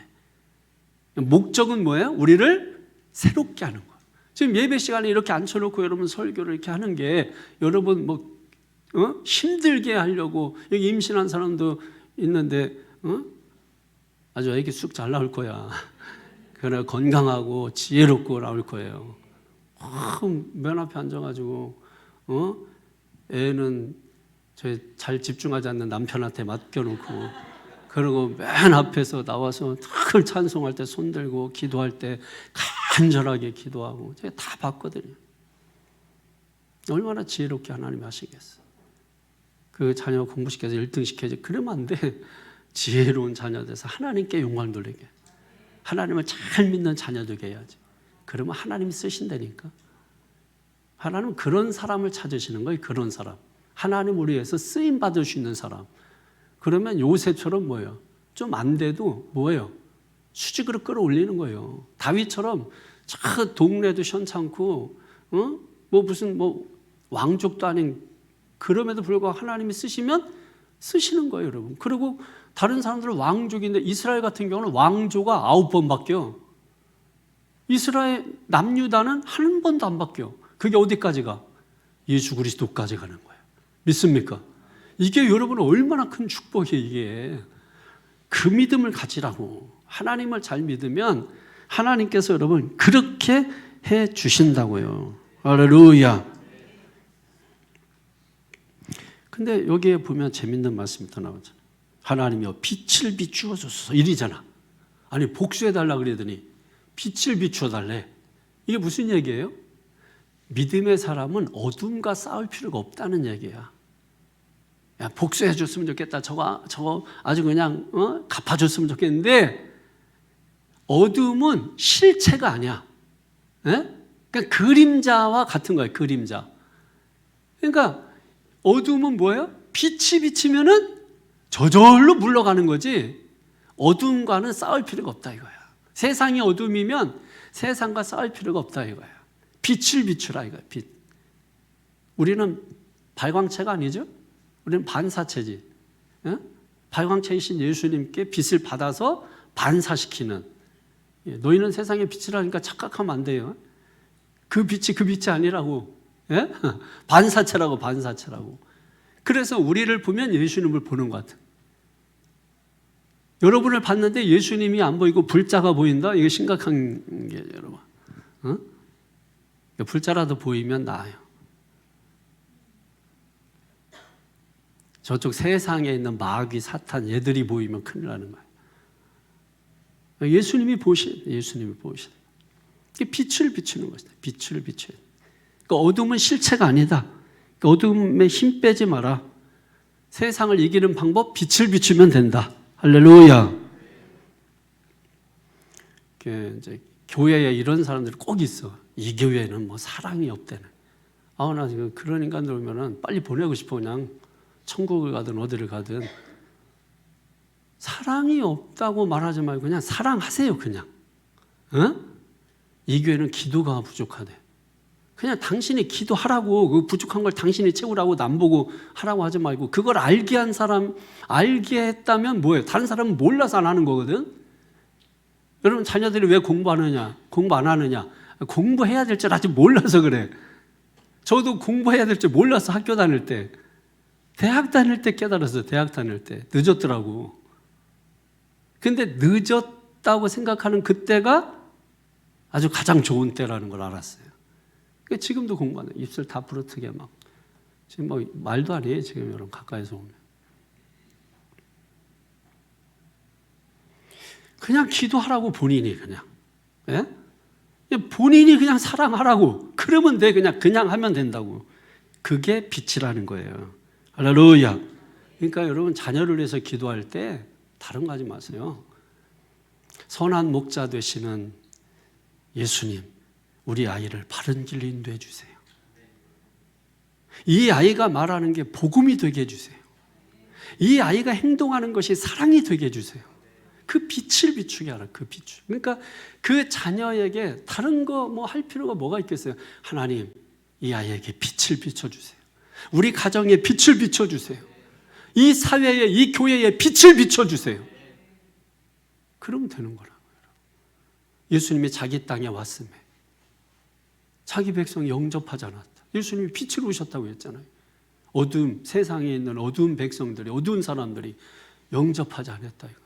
[SPEAKER 1] 목적은 뭐예요? 우리를 새롭게 하는 거예요. 지금 예배 시간에 이렇게 앉혀놓고 여러분 설교를 이렇게 하는 게 여러분 힘들게 하려고, 여기 임신한 사람도 있는데 아주 애기 쑥 잘 나올 거야. 그래 건강하고 지혜롭고 나올 거예요. 맨 앞에 앉아가지고 애는 잘 집중하지 않는 남편한테 맡겨놓고, 그리고 맨 앞에서 나와서 늘 찬송할 때 손들고 기도할 때 간절하게 기도하고 제가 다 봤거든요. 얼마나 지혜롭게 하나님이 하시겠어. 그 자녀 공부시켜서 1등 시켜야지. 그러면 안 돼. 지혜로운 자녀 돼서 하나님께 영광 돌리게, 하나님을 잘 믿는 자녀 되게 해야지. 그러면 하나님이 쓰신다니까. 하나님은 그런 사람을 찾으시는 거예요. 그런 사람, 하나님 우리 위해서 쓰임 받을 수 있는 사람. 그러면 요셉처럼 뭐예요? 좀 안 돼도 뭐예요? 수직으로 끌어올리는 거예요. 다윗처럼 저 동네도 시원찮고 무슨 왕족도 아닌, 그럼에도 불구하고 하나님이 쓰시면 쓰시는 거예요, 여러분. 그리고 다른 사람들은 왕족인데 이스라엘 같은 경우는 왕조가 9번 바뀌어. 이스라엘 남유다는 한 번도 안 바뀌어. 그게 어디까지 가? 예수 그리스도까지 가는 거예요. 믿습니까? 이게 여러분 얼마나 큰 축복이에요. 이게 그 믿음을 가지라고. 하나님을 잘 믿으면 하나님께서 여러분 그렇게 해 주신다고요. 할렐루야. 근데 여기에 보면 재밌는 말씀이 더 나오잖아요. 하나님이여 빛을 비추어 주소서 이리잖아. 아니 복수해달라 그러더니 빛을 비추어 달래. 이게 무슨 얘기예요? 믿음의 사람은 어둠과 싸울 필요가 없다는 얘기야. 야, 복수해 줬으면 좋겠다. 저거 아주 그냥 갚아줬으면 좋겠는데, 어둠은 실체가 아니야. 그러니까 그림자와 같은 거예요. 그림자. 그러니까 어둠은 뭐예요? 빛이 비치면은 저절로 물러가는 거지, 어둠과는 싸울 필요가 없다 이거야. 세상이 어둠이면 세상과 싸울 필요가 없다 이거야. 빛을 비추라 이거야. 빛. 우리는 발광체가 아니죠? 우리는 반사체지. 발광체이신 예수님께 빛을 받아서 반사시키는. 너희는 세상의 빛이라니까 착각하면 안 돼요. 그 빛이 아니라고. 반사체라고. 그래서 우리를 보면 예수님을 보는 것 같아요. 여러분을 봤는데 예수님이 안 보이고 불자가 보인다? 이게 심각한 게 여러분. 불자라도 보이면 나아요. 저쪽 세상에 있는 마귀, 사탄 얘들이 보이면 큰일 나는 거예요. 예수님이 보시는. 이게 빛을 비추는 것이다. 빛을 비춰야 돼. 그러니까 어둠은 실체가 아니다. 그러니까 어둠에 힘 빼지 마라. 세상을 이기는 방법, 빛을 비추면 된다. 할렐루야. 이제 교회에 이런 사람들이 꼭 있어. 이 교회는 뭐 사랑이 없대는. 나 지금 그런 인간들 오면은 빨리 보내고 싶어. 그냥 천국을 가든 어디를 가든. 사랑이 없다고 말하지 말고 그냥 사랑하세요. 그냥. 이 교회는 기도가 부족하대. 그냥 당신이 기도하라고, 그 부족한 걸 당신이 채우라고 남 보고 하라고 하지 말고, 그걸 알게 한 사람, 알게 했다면 뭐예요? 다른 사람은 몰라서 안 하는 거거든. 여러분 자녀들이 왜 공부 안 하느냐? 공부 안 하느냐? 공부해야 될 줄 아직 몰라서 그래. 저도 공부해야 될 줄 몰라서 학교 다닐 때, 대학 다닐 때 깨달았어요. 대학 다닐 때 늦었더라고. 근데 늦었다고 생각하는 그때가 아주 가장 좋은 때라는 걸 알았어요. 지금도 공부 안 해. 입술 다 부러뜨게 막. 지금 뭐 말도 안 해요. 지금 여러분 가까이서 오면. 그냥 기도하라고 본인이 그냥. 예? 본인이 그냥 사랑하라고. 그러면 돼. 그냥 하면 된다고. 그게 빛이라는 거예요. 할렐루야. 그러니까 여러분 자녀를 위해서 기도할 때 다른 거 하지 마세요. 선한 목자 되시는 예수님, 우리 아이를 바른 길로 인도해 주세요. 이 아이가 말하는 게 복음이 되게 해주세요. 이 아이가 행동하는 것이 사랑이 되게 해주세요. 그 빛을 비추게 하라. 그 빛. 그러니까 그 자녀에게 다른 거 뭐 할 필요가 뭐가 있겠어요. 하나님, 이 아이에게 빛을 비춰주세요. 우리 가정에 빛을 비춰주세요. 이 사회에, 이 교회에 빛을 비춰주세요. 그러면 되는 거라고요. 예수님이 자기 땅에 왔음에 자기 백성 영접하지 않았다. 예수님이 빛으로 오셨다고 했잖아요. 어두움, 세상에 있는 어두운 백성들이, 어두운 사람들이 영접하지 않았다 이거예요.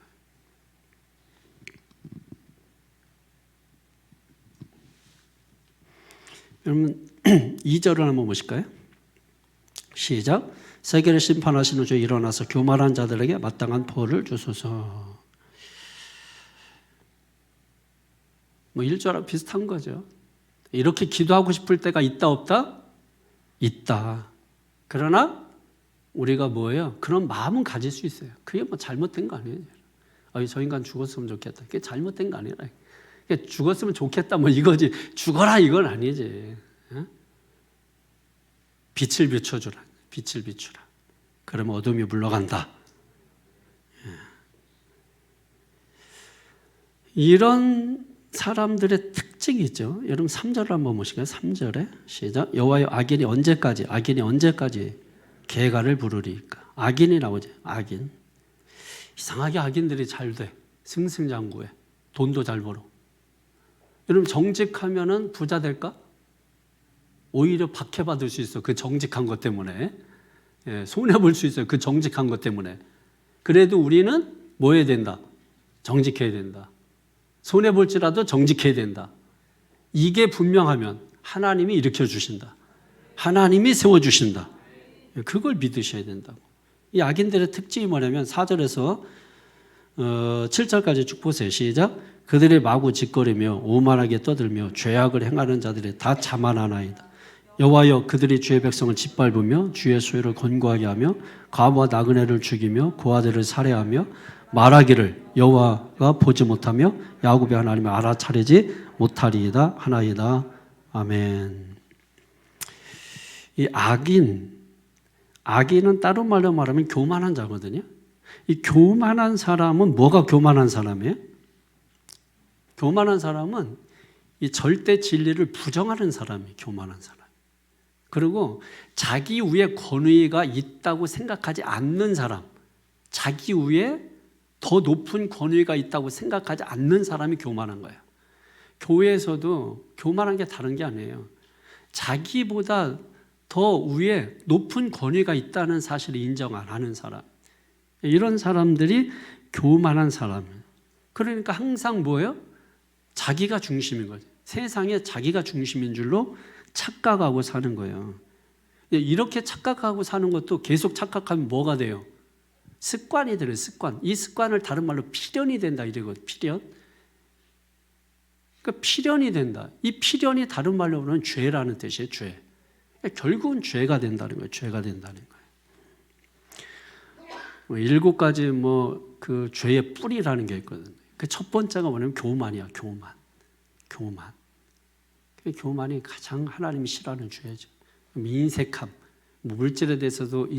[SPEAKER 1] 여러분 2절을 한번 보실까요? 시작. 세계를 심판하시는 주 일어나서 교만한 자들에게 마땅한 벌을 주소서. 뭐 1절하고 비슷한 거죠. 이렇게 기도하고 싶을 때가 있다 없다? 있다. 그러나 우리가 뭐예요? 그런 마음은 가질 수 있어요. 그게 뭐 잘못된 거 아니에요. 저 인간 죽었으면 좋겠다. 그게 잘못된 거 아니라. 죽었으면 좋겠다 뭐 이거지. 죽어라 이건 아니지. 빛을 비춰주라. 빛을 비추라. 그러면 어둠이 물러간다. 이런 사람들의 특징이 있죠. 여러분 3절을 한번 보실까요? 3절에 시작. 여호와여 악인이 언제까지 개가를 부르리까? 악인이 나오죠. 악인. 이상하게 악인들이 잘 돼. 승승장구해. 돈도 잘 벌어. 여러분 정직하면은 부자 될까? 오히려 박해받을 수 있어. 그 정직한 것 때문에. 손해볼 수 있어요. 그 정직한 것 때문에. 그래도 우리는 뭐 해야 된다? 정직해야 된다. 손해볼지라도 정직해야 된다. 이게 분명하면 하나님이 일으켜주신다. 하나님이 세워주신다. 그걸 믿으셔야 된다고. 이 악인들의 특징이 뭐냐면 4절에서 7절까지 쭉 보세요. 시작. 그들이 마구 짓거리며 오만하게 떠들며 죄악을 행하는 자들이 다 자만하나이다. 여호와여 그들이 주의 백성을 짓밟으며 주의 소유를 권고하게 하며 과부와 나그네를 죽이며 고아들을 살해하며 말하기를 여호와가 보지 못하며 야곱의 하나님을 알아차리지 못하리이다 하나이다. 아멘. 이 악인은 다른 말로 말하면 교만한 자거든요. 이 교만한 사람은 뭐가 교만한 사람이에요? 교만한 사람은 이 절대 진리를 부정하는 사람이 교만한 사람. 그리고 자기 위에 권위가 있다고 생각하지 않는 사람, 자기 위에 더 높은 권위가 있다고 생각하지 않는 사람이 교만한 거예요. 교회에서도 교만한 게 다른 게 아니에요. 자기보다 더 위에 높은 권위가 있다는 사실을 인정 안 하는 사람. 이런 사람들이 교만한 사람이에요. 그러니까 항상 뭐예요? 자기가 중심인 거죠. 세상에 자기가 중심인 줄로 착각하고 사는 거예요. 이렇게 착각하고 사는 것도 계속 착각하면 뭐가 돼요? 습관이 들어요. 습관. 이 습관을 다른 말로 필연이 된다 이러거든요. 필연. 그러니까 필연이 된다. 이 필연이 다른 말로는 죄라는 뜻이에요. 죄. 결국은 죄가 된다는 거예요. 죄가 된다는 거예요. 7가지 그 죄의 뿌리라는 게 있거든요. 그 첫 번째가 뭐냐면 교만이야. 교만. 그 교만이 가장 하나님이 싫어하는 죄죠. 인색함, 물질에 대해서도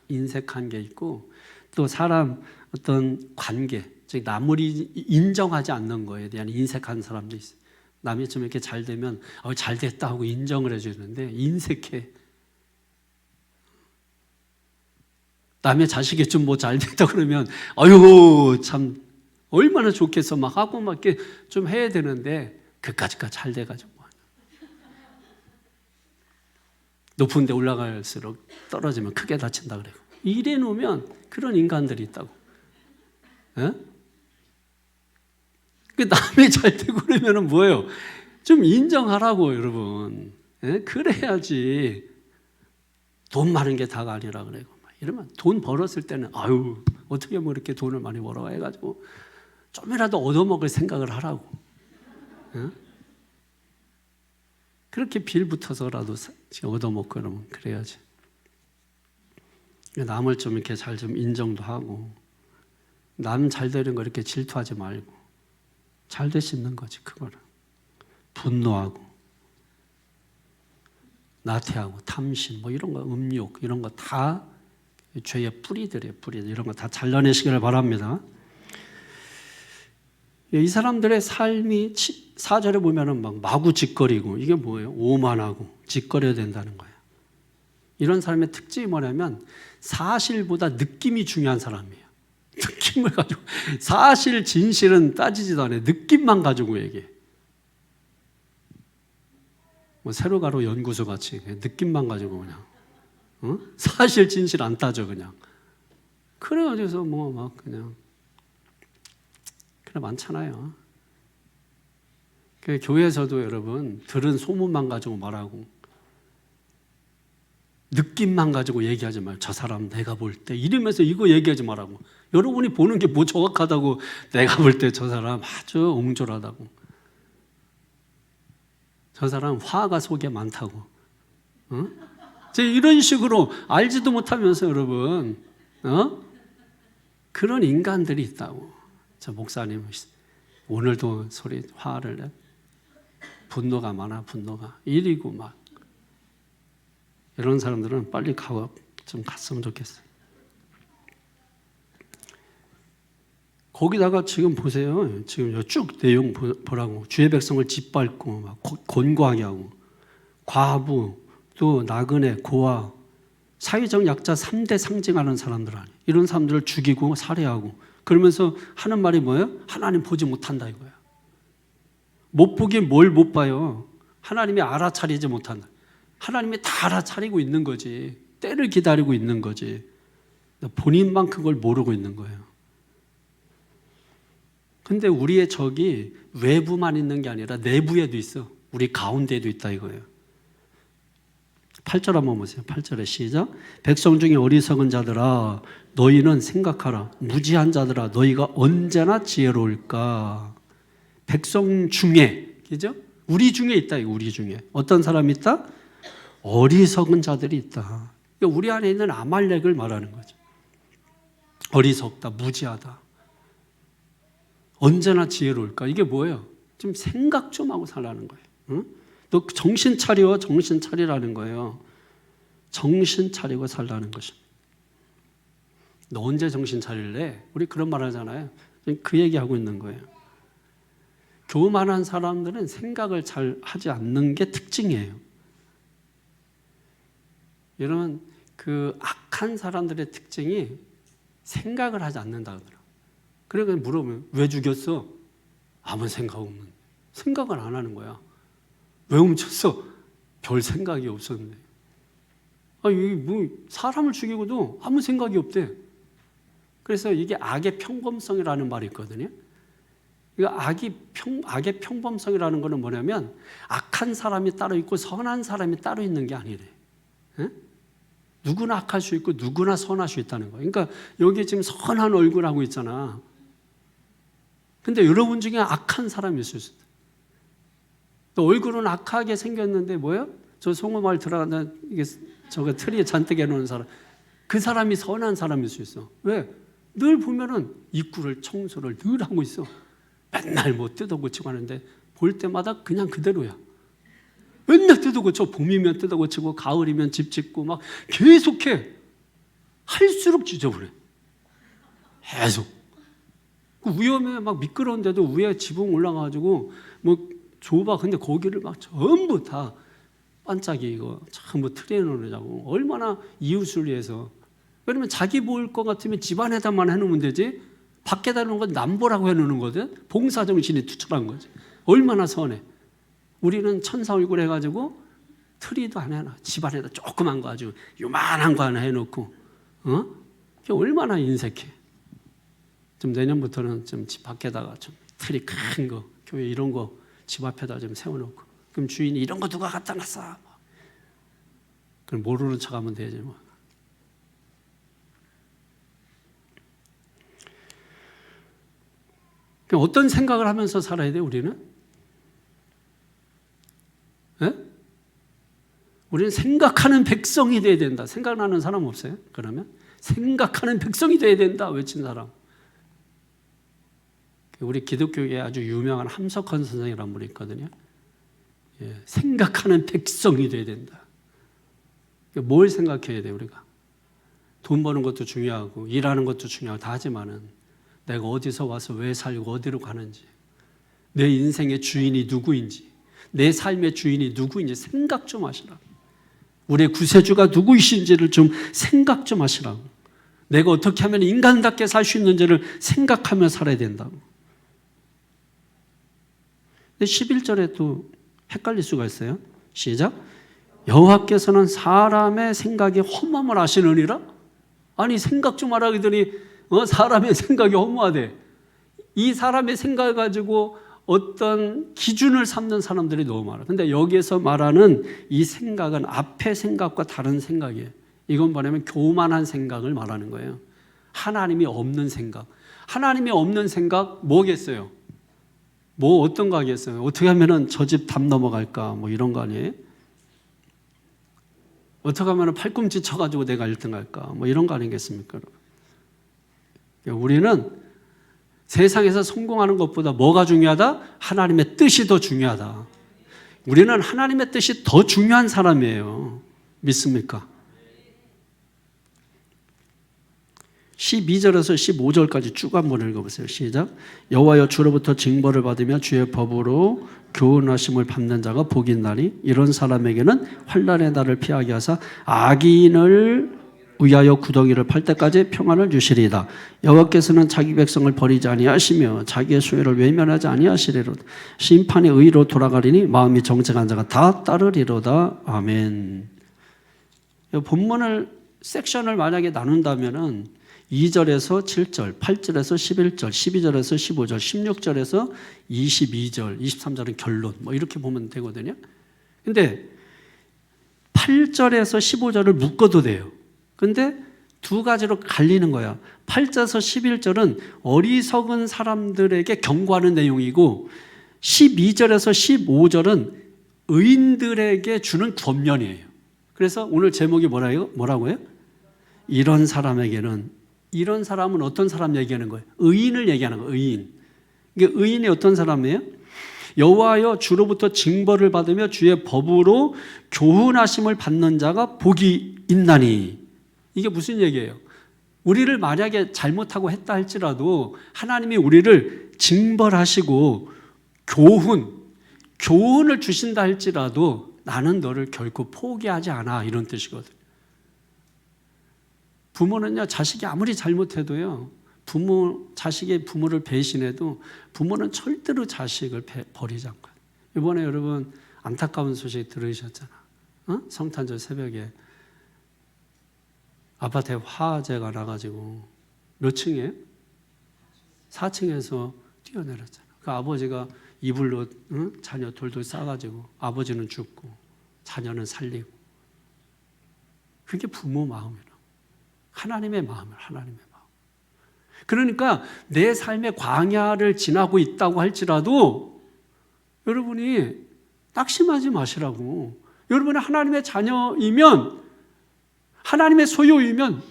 [SPEAKER 1] 인색한 게 있고, 또 사람 어떤 관계, 즉 남을 인정하지 않는 거에 대한 인색한 사람도 있어요. 남이 좀 이렇게 잘 되면 잘 됐다 하고 인정을 해주는데 인색해. 남의 자식이 좀 잘 됐다 그러면 아유 참 얼마나 좋겠어 막 하고 막 이렇게 좀 해야 되는데 그까짓가 잘 돼가지고 높은 데 올라갈수록 떨어지면 크게 다친다 그래요. 이래 놓으면 그런 인간들이 있다고. 에? 그 남이 잘 되고 그러면 뭐예요? 좀 인정하라고 여러분. 에? 그래야지. 돈 많은 게 다가 아니라 그래요. 이러면 돈 벌었을 때는 아유 어떻게 이렇게 돈을 많이 벌어 해가지고 좀이라도 얻어먹을 생각을 하라고. 에? 그렇게 빌붙어서라도 얻어먹고 그러면 그래야지. 남을 좀 이렇게 잘 좀 인정도 하고 남 잘 되는 거 이렇게 질투하지 말고 잘 될 수 있는 거지 그거는. 분노하고 나태하고 탐심 이런 거 음욕 이런 거 다 죄의 뿌리들이에요. 이런 거 다 잘라내시기를 바랍니다. 이 사람들의 삶이 4절에 보면은 막 마구 짓거리고 이게 뭐예요? 오만하고 짓거려야 된다는 거예요. 이런 사람의 특징이 뭐냐면 사실보다 느낌이 중요한 사람이에요. 느낌을 가지고 사실 진실은 따지지도 않아요. 느낌만 가지고 얘기해. 세로가로 연구소 같이 느낌만 가지고 그냥 사실 진실 안 따져 그냥. 그래가지고서 막 그냥 그래 많잖아요. 교회에서도 여러분 들은 소문만 가지고 말하고 느낌만 가지고 얘기하지 말고 저 사람 내가 볼 때 이러면서 이거 얘기하지 말라고. 여러분이 보는 게 뭐 정확하다고 내가 볼 때 저 사람 아주 옹졸하다고 저 사람 화가 속에 많다고 이런 식으로 알지도 못하면서 여러분 그런 인간들이 있다고. 저 목사님 오늘도 화를 내 분노가 많아 분노가 이리고 막 이런 사람들은 빨리 좀 갔으면 좋겠어요. 거기다가 지금 보세요. 지금 쭉 내용 보라고. 주의 백성을 짓밟고 막 곤고하게 하고 과부 또 나그네 고아 사회적 약자 3대 상징하는 사람들 아니에요. 이런 사람들을 죽이고 살해하고 그러면서 하는 말이 뭐예요? 하나님 보지 못한다 이거야. 못 보긴 뭘 못 봐요. 하나님이 알아차리지 못한다. 하나님이 다 알아차리고 있는 거지. 때를 기다리고 있는 거지. 본인만 그걸 모르고 있는 거예요. 근데 우리의 적이 외부만 있는 게 아니라 내부에도 있어. 우리 가운데에도 있다 이거예요. 8절 한번 보세요. 8절에 시작. 백성 중에 어리석은 자들아 너희는 생각하라. 무지한 자들아 너희가 언제나 지혜로울까. 백성 중에 그죠? 우리 중에 있다. 우리 중에 어떤 사람이 있다? 어리석은 자들이 있다. 그러니까 우리 안에 있는 아말렉을 말하는 거죠. 어리석다, 무지하다. 언제나 지혜로울까? 이게 뭐예요? 좀 생각 좀 하고 살라는 거예요. 응? 너 정신 차려, 정신 차리라는 거예요. 정신 차리고 살라는 것입니다. 너 언제 정신 차릴래? 우리 그런 말 하잖아요. 그 얘기하고 있는 거예요. 교만한 사람들은 생각을 잘 하지 않는 게 특징이에요. 이런 그 악한 사람들의 특징이 생각을 하지 않는다 그러더라고요. 그러니까 물어보면 왜 죽였어? 아무 생각 없는. 생각을 안 하는 거야. 왜 훔쳤어? 별 생각이 없었는데. 사람을 죽이고도 아무 생각이 없대. 그래서 이게 악의 평범성이라는 말이 있거든요. 이거 악의 평범성이라는 거는 뭐냐면 악한 사람이 따로 있고 선한 사람이 따로 있는 게 아니래. 에? 누구나 악할 수 있고 누구나 선할 수 있다는 거예요. 그러니까 여기 지금 선한 얼굴하고 있잖아. 근데 여러분 중에 악한 사람이 있을 수 있다. 또 얼굴은 악하게 생겼는데 뭐예요? 저 송어마을 들어가는 이게 저거 트리에 잔뜩 해놓은 사람 그 사람이 선한 사람일 수 있어. 왜? 늘 보면은 입구를 청소를 늘 하고 있어. 맨날 뭐 뜯어고치고 하는데 볼 때마다 그냥 그대로야. 맨날 뜯어고쳐. 봄이면 뜯어고치고 가을이면 집 짓고 막 계속해. 할수록 지저분해. 계속. 위험해. 막 미끄러운데도 위에 지붕 올라가가지고 뭐 좁아. 근데 거기를 막 전부 다 반짝이고 전부 트레에 놓으자고. 얼마나 이웃을 위해서. 그러면 자기 보일 것 같으면 집안에다만 해놓으면 되지. 밖에다 놓은 건 남보라고 해놓는 거든. 봉사정신이 투철한 거지. 얼마나 선해. 우리는 천사 얼굴 해가지고 트리도 안 해놔. 집안에다 조그만 거 아주 요만한 거 하나 해놓고, 그게 얼마나 인색해. 좀 내년부터는 좀 집 밖에다가 좀 트리 큰 거, 교회 이런 거 집 앞에다 좀 세워놓고, 그럼 주인이 이런 거 누가 갖다 놨어? 그럼 모르는 척하면 되지 뭐. 어떤 생각을 하면서 살아야 돼 우리는? 예? 우리는 생각하는 백성이 돼야 된다. 생각나는 사람 없어요? 그러면 생각하는 백성이 돼야 된다 외친 사람. 우리 기독교에 아주 유명한 함석헌 선생이라는 분이 있거든요. 예, 생각하는 백성이 돼야 된다. 뭘 생각해야 돼 우리가? 돈 버는 것도 중요하고 일하는 것도 중요하고 다 하지만은 내가 어디서 와서 왜 살고 어디로 가는지, 내 인생의 주인이 누구인지, 내 삶의 주인이 누구인지 생각 좀 하시라고. 우리의 구세주가 누구이신지를 좀 생각 좀 하시라고. 내가 어떻게 하면 인간답게 살 수 있는지를 생각하며 살아야 된다고. 근데 11절에 또 헷갈릴 수가 있어요. 시작. 여호와께서는 사람의 생각이 험함을 아시느니라? 아니 생각 좀 하라 그러더니 사람의 생각이 허무하대. 이 사람의 생각을 가지고 어떤 기준을 삼는 사람들이 너무 많아. 근데 여기에서 말하는 이 생각은 앞의 생각과 다른 생각이에요. 이건 뭐냐면 교만한 생각을 말하는 거예요. 하나님이 없는 생각. 하나님이 없는 생각 뭐겠어요? 뭐 어떤 거 하겠어요? 어떻게 하면은 저 집 담 넘어갈까? 뭐 이런 거 아니에요? 어떻게 하면은 팔꿈치 쳐가지고 내가 1등 할까? 뭐 이런 거 아니겠습니까? 우리는 세상에서 성공하는 것보다 뭐가 중요하다? 하나님의 뜻이 더 중요하다. 우리는 하나님의 뜻이 더 중요한 사람이에요. 믿습니까? 12절에서 15절까지 쭉 한번 읽어보세요. 시작. 여호와여 주로부터 징벌을 받으며 주의 법으로 교훈하심을 받는 자가 복이 있나니 이런 사람에게는 환난의 날을 피하게 하사 악인을 위하여 구덩이를 팔 때까지 평안을 주시리이다. 여호와께서는 자기 백성을 버리지 아니하시며 자기의 수혜를 외면하지 아니하시리로다. 심판의 의로 돌아가리니 마음이 정직한 자가 다 따르리로다. 아멘. 본문을 섹션을 만약에 나눈다면은 2절에서 7절, 8절에서 11절, 12절에서 15절, 16절에서 22절, 23절은 결론 뭐 이렇게 보면 되거든요. 근데 8절에서 15절을 묶어도 돼요. 근데 두 가지로 갈리는 거야. 8절에서 11절은 어리석은 사람들에게 경고하는 내용이고 12절에서 15절은 의인들에게 주는 권면이에요. 그래서 오늘 제목이 뭐라고요? 이런 사람에게는, 이런 사람은 어떤 사람 얘기하는 거예요? 의인을 얘기하는 거예요. 의인. 이게 의인이 어떤 사람이에요? 여호와여 주로부터 징벌을 받으며 주의 법으로 교훈하심을 받는 자가 복이 있나니. 이게 무슨 얘기예요? 우리를 만약에 잘못하고 했다 할지라도 하나님이 우리를 징벌하시고 교훈을 주신다 할지라도 나는 너를 결코 포기하지 않아, 이런 뜻이거든요. 부모는요, 자식이 아무리 잘못해도요, 자식이 부모를 배신해도 부모는 절대로 자식을 버리지 않고요. 이번에 여러분 안타까운 소식 들으셨잖아. 성탄절 새벽에 아파트에 화재가 나가지고 몇 층이에요? 4층에서 뛰어내렸잖아. 그 아버지가 이불로 자녀 돌돌 싸가지고 아버지는 죽고 자녀는 살리고. 그게 부모 마음이라. 하나님의 마음을, 하나님의 마음. 그러니까 내 삶의 광야를 지나고 있다고 할지라도 여러분이 낙심하지 마시라고. 여러분이 하나님의 자녀이면, 하나님의 소유이면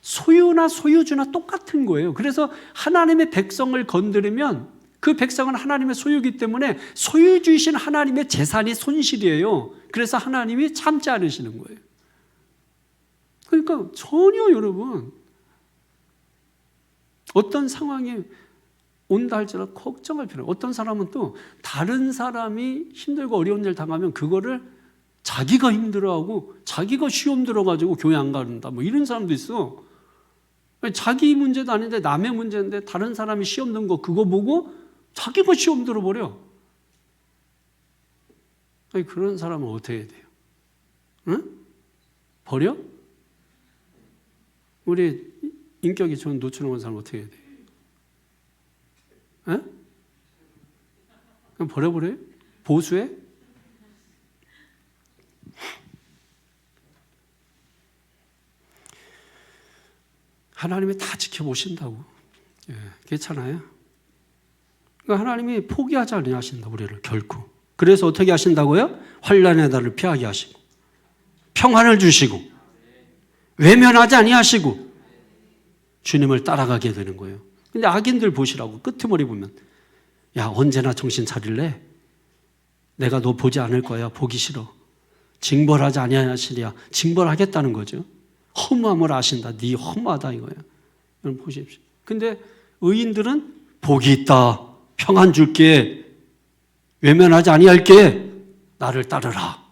[SPEAKER 1] 소유나 소유주나 똑같은 거예요. 그래서 하나님의 백성을 건드리면 그 백성은 하나님의 소유이기 때문에 소유주이신 하나님의 재산이 손실이에요. 그래서 하나님이 참지 않으시는 거예요. 그러니까 전혀 여러분 어떤 상황이 온다 할지라도 걱정할 필요 없어요. 어떤 사람은 또 다른 사람이 힘들고 어려운 일 당하면 그거를 자기가 힘들어하고 자기가 시험 들어가지고 교회 안 가는다 뭐 이런 사람도 있어. 자기 문제도 아닌데 남의 문제인데 다른 사람이 시험 든 거 그거 보고 자기가 시험 들어버려. 그런 사람은 어떻게 해야 돼요? 응? 버려? 우리 인격이 좋은 노출한 사람 어떻게 해야 돼요? 응? 그냥 버려버려요? 보수해? 하나님이 다 지켜보신다고. 예, 괜찮아요? 그러니까 하나님이 포기하지 아니하신다 우리를 결코. 그래서 어떻게 하신다고요? 환난의 날을 피하게 하시고 평안을 주시고 외면하지 아니하시고 주님을 따라가게 되는 거예요. 근데 악인들 보시라고 끄트머리 보면 야 언제나 정신 차릴래? 내가 너 보지 않을 거야. 보기 싫어. 징벌하지 아니하시랴. 징벌하겠다는 거죠. 허무함을 아신다. 네 허무하다 이거야. 여러분 보십시오. 근데 의인들은 복이 있다. 평안 줄게. 외면하지 아니할게. 나를 따르라.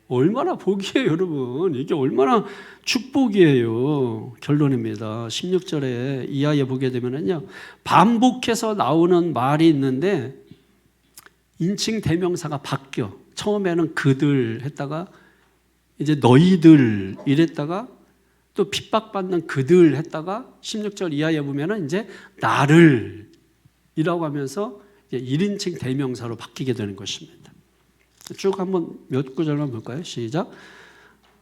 [SPEAKER 1] 얼마나 복이에요 여러분. 이게 얼마나 축복이에요. 결론입니다. 16절에 이하에 보게 되면요 반복해서 나오는 말이 있는데 인칭 대명사가 바뀌어. 처음에는 그들 했다가 이제 너희들 이랬다가 또 핍박받는 그들 했다가 16절 이하에 보면은 이제 나를 이라고 하면서 이제 1인칭 대명사로 바뀌게 되는 것입니다. 쭉 한번 몇 구절만 볼까요? 시작.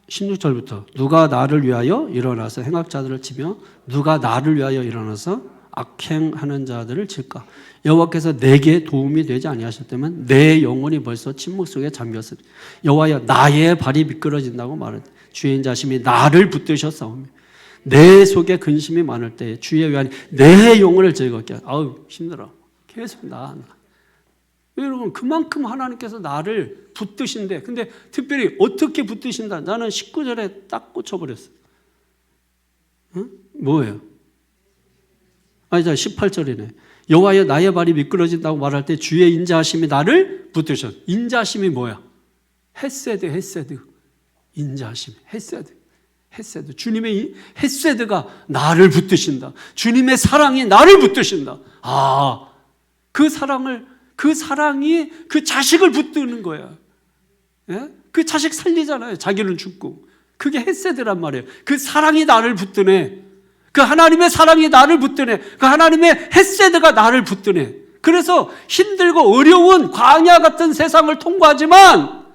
[SPEAKER 1] 16절부터 누가 나를 위하여 일어나서 행악자들을 치며 누가 나를 위하여 일어나서 악행하는 자들을 칠까? 여호와께서 내게 도움이 되지 아니하셨다면 내 영혼이 벌써 침묵 속에 잠겼으리. 여호와여 나의 발이 미끄러진다고 말하되 주의 자심이 나를 붙드셨사오며 내 속에 근심이 많을 때 주의 외안이 내 영혼을 즐겁게 하라. 아우 힘들어. 계속 나. 여러분 그만큼 하나님께서 나를 붙드신대. 근데 특별히 어떻게 붙드신다? 나는 19절에 딱 꽂혀버렸어. 응? 뭐예요? 아니, 18절이네. 여호와여 나의 발이 미끄러진다고 말할 때 주의 인자하심이 나를 붙드셨어. 인자하심이 뭐야? 헤세드, 헤세드. 인자하심, 헤세드. 헤세드. 주님의 헤세드가 나를 붙드신다. 주님의 사랑이 나를 붙드신다. 아, 그 사랑이 그 자식을 붙드는 거야. 예? 그 자식 살리잖아요. 자기는 죽고. 그게 헤세드란 말이에요. 그 사랑이 나를 붙드네. 그 하나님의 사랑이 나를 붙드네. 그 하나님의 헤세드가 나를 붙드네. 그래서 힘들고 어려운 광야 같은 세상을 통과하지만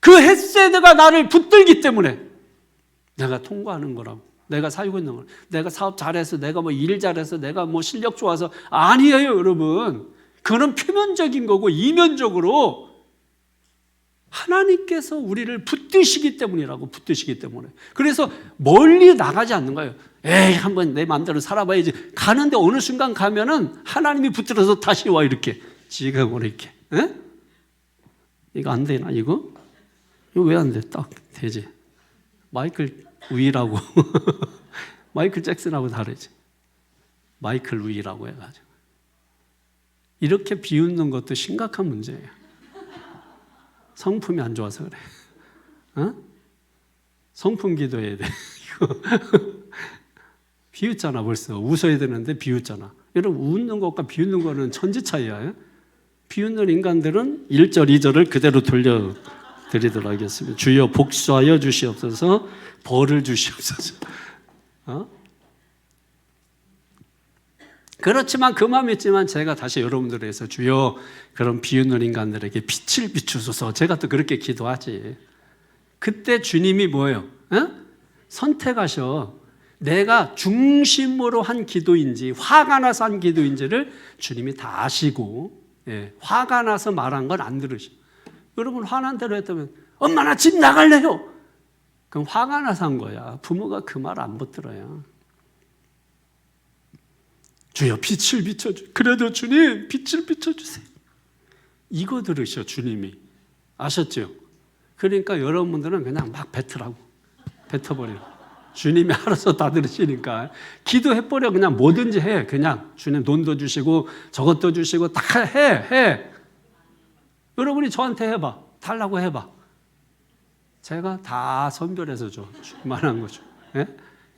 [SPEAKER 1] 그 헤세드가 나를 붙들기 때문에 내가 통과하는 거라고. 내가 살고 있는 거. 내가 사업 잘해서, 내가 뭐 일 잘해서, 내가 뭐 실력 좋아서 아니에요, 여러분. 그건 표면적인 거고 이면적으로 하나님께서 우리를 붙드시기 때문이라고. 붙드시기 때문에. 그래서 멀리 나가지 않는 거예요. 에이, 한번 내 마음대로 살아봐야지. 가는데 어느 순간 가면은 하나님이 붙들어서 다시 와 이렇게. 지금 이렇게. 에? 이거 안 되나 이거? 이거 왜 안 돼? 딱 되지. 마이클 우이라고 마이클 잭슨하고 다르지. 마이클 우이라고 해가지고 이렇게 비웃는 것도 심각한 문제예요. 성품이 안 좋아서 그래. 어? 성품 기도해야 돼. 비웃잖아 벌써. 웃어야 되는데 비웃잖아. 여러분 웃는 것과 비웃는 거는 천지 차이야. 비웃는 인간들은 1절 2절을 그대로 돌려드리도록 하겠습니다. 주여 복수하여 주시옵소서. 벌을 주시옵소서. 그렇지만 그 마음이 있지만 제가 다시 여러분들에 의해서 주여 그런 비웃는 인간들에게 빛을 비추소서. 제가 또 그렇게 기도하지. 그때 주님이 뭐예요? 선택하셔. 내가 중심으로 한 기도인지 화가 나서 한 기도인지를 주님이 다 아시고, 화가 나서 말한 건 안 들으시고. 여러분 화난 대로 했다면 엄마 나 집 나갈래요. 그럼 화가 나서 한 거야. 부모가 그 말 안 붙들어요. 주여 빛을 비춰주. 그래도 주님 빛을 비춰주세요. 이거 들으셔 주님이. 아셨죠? 그러니까 여러분들은 그냥 막 뱉으라고. 뱉어버려. 주님이 알아서 다 들으시니까 기도해버려. 그냥 뭐든지 해. 그냥 주님 돈도 주시고 저것도 주시고 다 해. 여러분이 저한테 해봐. 달라고 해봐. 제가 다 선별해서 줘. 줄만한 거죠. 예?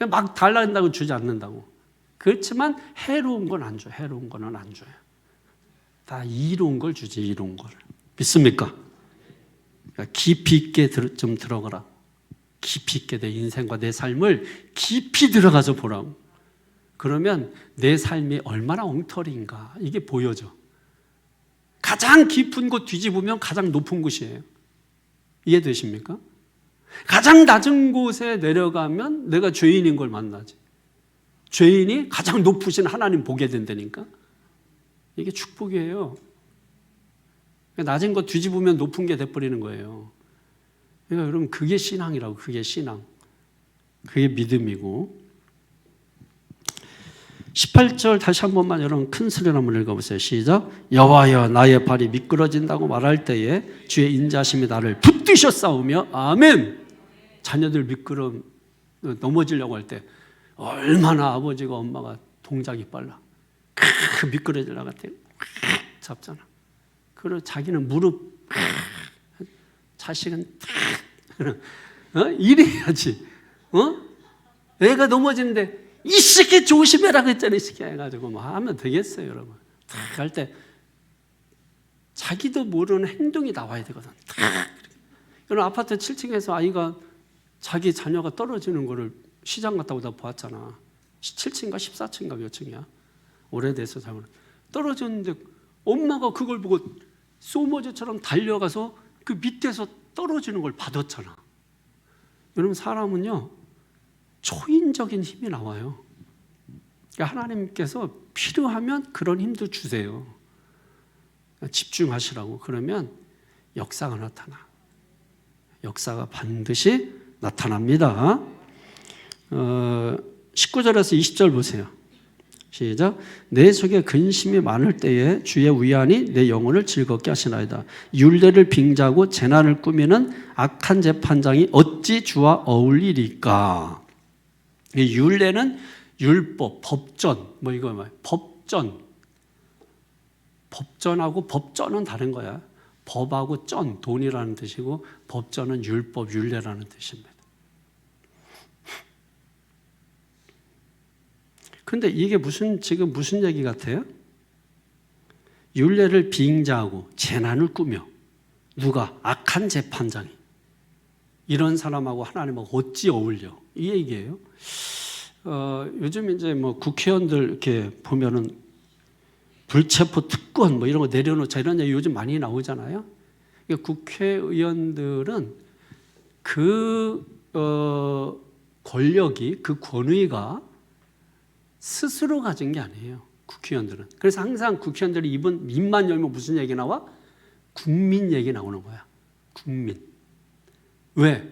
[SPEAKER 1] 막 달라고 주지 않는다고. 그렇지만 해로운 건 안 줘요. 해로운 거는 안 줘요. 다 이로운 걸 주지. 이로운 걸. 믿습니까? 그러니까 깊이 있게 좀 들어가라. 깊이 있게 내 인생과 내 삶을 깊이 들어가서 보라고. 그러면 내 삶이 얼마나 엉터리인가 이게 보여져. 가장 깊은 곳 뒤집으면 가장 높은 곳이에요. 이해되십니까? 가장 낮은 곳에 내려가면 내가 죄인인 걸 만나지. 죄인이 가장 높으신 하나님 보게 된다니까. 이게 축복이에요. 낮은 것 뒤집으면 높은 게 돼버리는 거예요. 그러니까 여러분 그게 신앙이라고. 그게 신앙. 그게 믿음이고. 18절 다시 한 번만 여러분 큰 소리로 한번 읽어보세요. 시작. 여호와여 나의 발이 미끄러진다고 말할 때에 주의 인자심이 나를 붙드셨사오며 아멘. 자녀들 넘어지려고 할 때 얼마나 아버지가 엄마가 동작이 빨라. 미끄러지려고 할 때 잡잖아. 그리고 자기는 무릎, 자식은 이래야지. 애가 넘어지는데 이 새끼 조심해라 그랬잖아. 이 새끼 해가지고 뭐 하면 되겠어요, 여러분. 탁 할 때 자기도 모르는 행동이 나와야 되거든. 여러분 아파트 7층에서 아이가 자기 자녀가 떨어지는 거를 시장 갔다 오다 보았잖아. 7층인가 14층인가 몇 층이야. 오래돼서 잘 모르. 떨어졌는데 엄마가 그걸 보고 소머즈처럼 달려가서 그 밑에서 떨어지는 걸 받았잖아. 여러분 사람은요 초인적인 힘이 나와요. 그러니까 하나님께서 필요하면 그런 힘도 주세요. 집중하시라고. 그러면 역사가 나타나. 역사가 반드시 나타납니다. 19절에서 20절 보세요. 시작. 내 속에 근심이 많을 때에 주의 위안이 내 영혼을 즐겁게 하시나이다. 율례를 빙자하고 재난을 꾸미는 악한 재판장이 어찌 주와 어울리리까. 이 율례는 율법, 법전, 뭐 이거 뭐야? 법전하고 법전은 다른 거야. 법하고 전, 돈이라는 뜻이고 법전은 율법, 율례라는 뜻입니다. 근데 이게 지금 무슨 얘기 같아요? 율례를 빙자하고 재난을 꾸며. 누가? 악한 재판장이. 이런 사람하고 하나님하고 어찌 어울려? 이 얘기예요. 요즘 이제 뭐 국회의원들 이렇게 보면은 불체포 특권 뭐 이런 거 내려놓자 이런 얘기 요즘 많이 나오잖아요. 그러니까 국회의원들은 권력이, 그 권위가 스스로 가진 게 아니에요. 국회의원들은. 그래서 항상 국회의원들이 입만 열면 무슨 얘기 나와? 국민 얘기 나오는 거야. 국민. 왜?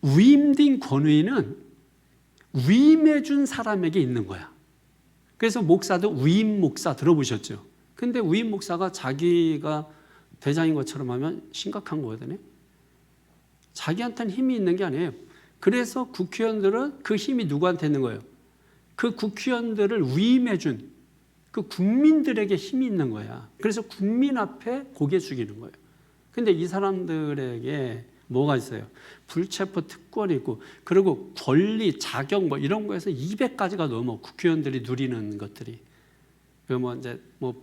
[SPEAKER 1] 위임된 권위는 위임해 준 사람에게 있는 거야. 그래서 목사도 위임 목사 들어보셨죠? 근데 위임 목사가 자기가 대장인 것처럼 하면 심각한 거거든요. 자기한테는 힘이 있는 게 아니에요. 그래서 국회의원들은 그 힘이 누구한테 있는 거예요? 그 국회의원들을 위임해 준 그 국민들에게 힘이 있는 거야. 그래서 국민 앞에 고개 숙이는 거예요. 근데 이 사람들에게 뭐가 있어요? 불체포 특권이 있고, 그리고 권리, 자격 뭐 이런 거에서 200가지가 넘어. 국회의원들이 누리는 것들이. 뭐 이제 뭐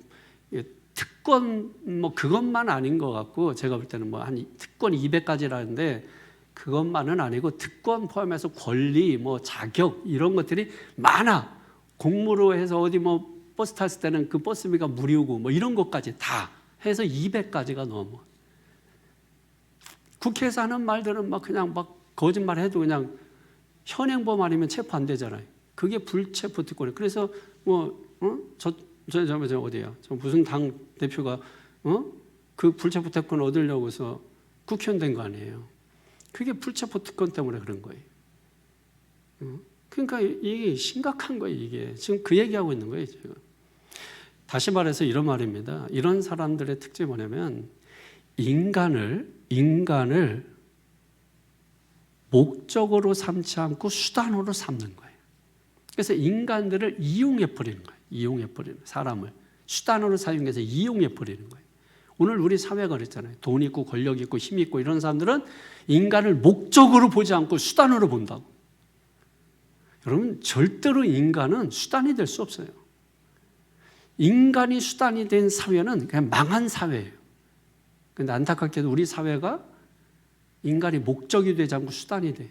[SPEAKER 1] 특권 뭐 그것만 아닌 것 같고, 제가 볼 때는 뭐 한 특권 200가지라는데 그것만은 아니고 특권 포함해서 권리, 뭐 자격 이런 것들이 많아. 공무로 해서 어디 뭐 버스 탔을 때는 그 버스비가 무료고 뭐 이런 것까지 다 해서 200가지가 넘어. 국회에서 하는 말들은 막 그냥 막 거짓말 해도 그냥 현행범 아니면 체포 안 되잖아요. 그게 불체포 특권이에요. 그래서 뭐 저 어디야? 저 무슨 당 대표가 그 불체포 특권 얻으려고서 국회의원 된 거 아니에요. 그게 불체포 특권 때문에 그런 거예요. 그러니까 이게 심각한 거예요. 이게 지금 그 얘기하고 있는 거예요. 지금. 다시 말해서 이런 말입니다. 이런 사람들의 특징이 뭐냐면 인간을 목적으로 삼지 않고 수단으로 삼는 거예요. 그래서 인간들을 이용해 버리는 거예요. 이용해 버리는 사람을 수단으로 사용해서 이용해 버리는 거예요. 오늘 우리 사회가 그랬잖아요. 돈 있고 권력 있고 힘 있고 이런 사람들은 인간을 목적으로 보지 않고 수단으로 본다고. 여러분 절대로 인간은 수단이 될 수 없어요. 인간이 수단이 된 사회는 그냥 망한 사회예요. 그런데 안타깝게도 우리 사회가 인간이 목적이 되지 않고 수단이 돼.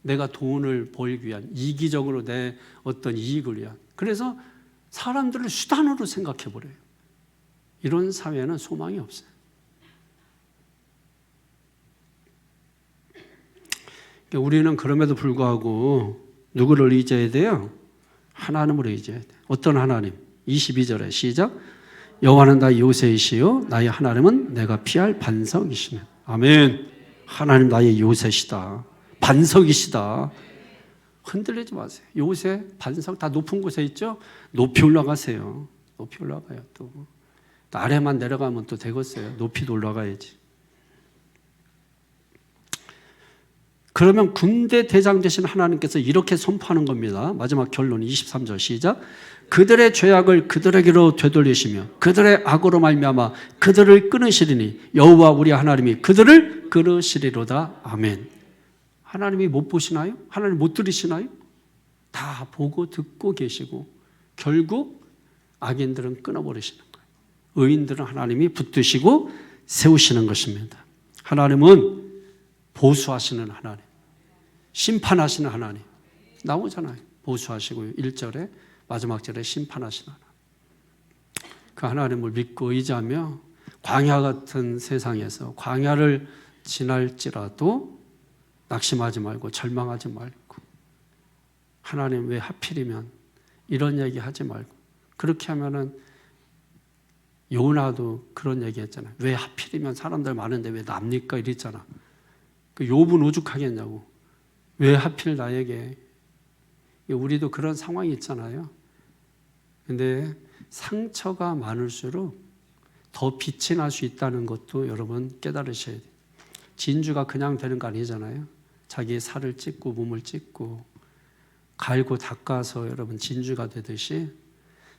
[SPEAKER 1] 내가 돈을 벌기 위한 이기적으로 내 어떤 이익을 위한. 그래서 사람들을 수단으로 생각해 버려요. 이런 사회는 소망이 없어요. 우리는 그럼에도 불구하고 누구를 의지해야 돼요? 하나님을 의지해야 돼요. 어떤 하나님? 22절에 시작. 여호와는 나의 요새이시요 나의 하나님은 내가 피할 반석이시네. 아멘. 하나님 나의 요새시다. 반석이시다. 흔들리지 마세요. 요새, 반석 다 높은 곳에 있죠? 높이 올라가세요. 높이 올라가요. 또 아래만 내려가면 또 되겠어요. 높이도 올라가야지. 그러면 군대 대장 되신 하나님께서 이렇게 선포하는 겁니다. 마지막 결론 23절 시작. 그들의 죄악을 그들에게로 되돌리시며 그들의 악으로 말미암아 그들을 끊으시리니 여호와 우리 하나님이 그들을 끊으시리로다. 아멘. 하나님이 못 보시나요? 하나님 못 들으시나요? 다 보고 듣고 계시고 결국 악인들은 끊어버리시는 거예요. 의인들은 하나님이 붙드시고 세우시는 것입니다. 하나님은 보수하시는 하나님, 심판하시는 하나님 나오잖아요. 보수하시고요. 1절에 마지막 절에 심판하시는 하나님. 그 하나님을 믿고 의지하며 광야 같은 세상에서 광야를 지날지라도 낙심하지 말고 절망하지 말고 하나님 왜 하필이면 이런 얘기 하지 말고 그렇게 하면은 요나도 그런 얘기 했잖아요. 왜 하필이면 사람들 많은데 왜 납니까? 이랬잖아. 그 욥은 오죽하겠냐고. 왜 하필 나에게. 우리도 그런 상황이 있잖아요. 근데 상처가 많을수록 더 빛이 날 수 있다는 것도 여러분 깨달으셔야 돼요. 진주가 그냥 되는 거 아니잖아요. 자기의 살을 찢고 몸을 찢고 갈고 닦아서 여러분 진주가 되듯이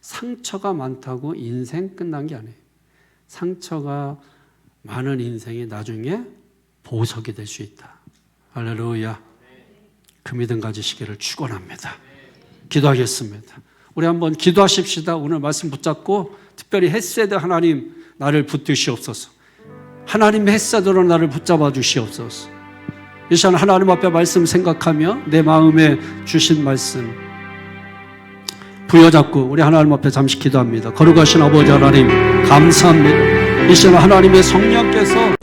[SPEAKER 1] 상처가 많다고 인생 끝난 게 아니에요. 상처가 많은 인생이 나중에 보석이 될 수 있다. 할렐루야. 그 믿음 가지시기를 축원합니다. 기도하겠습니다. 우리 한번 기도하십시다. 오늘 말씀 붙잡고 특별히 헷세드 하나님 나를 붙드시옵소서. 하나님의 헷세드로 나를 붙잡아 주시옵소서. 이 시간 하나님 앞에 말씀 생각하며 내 마음에 주신 말씀 부여잡고 우리 하나님 앞에 잠시 기도합니다. 거룩하신 아버지 하나님 감사합니다. 이 시간 하나님의 성령께서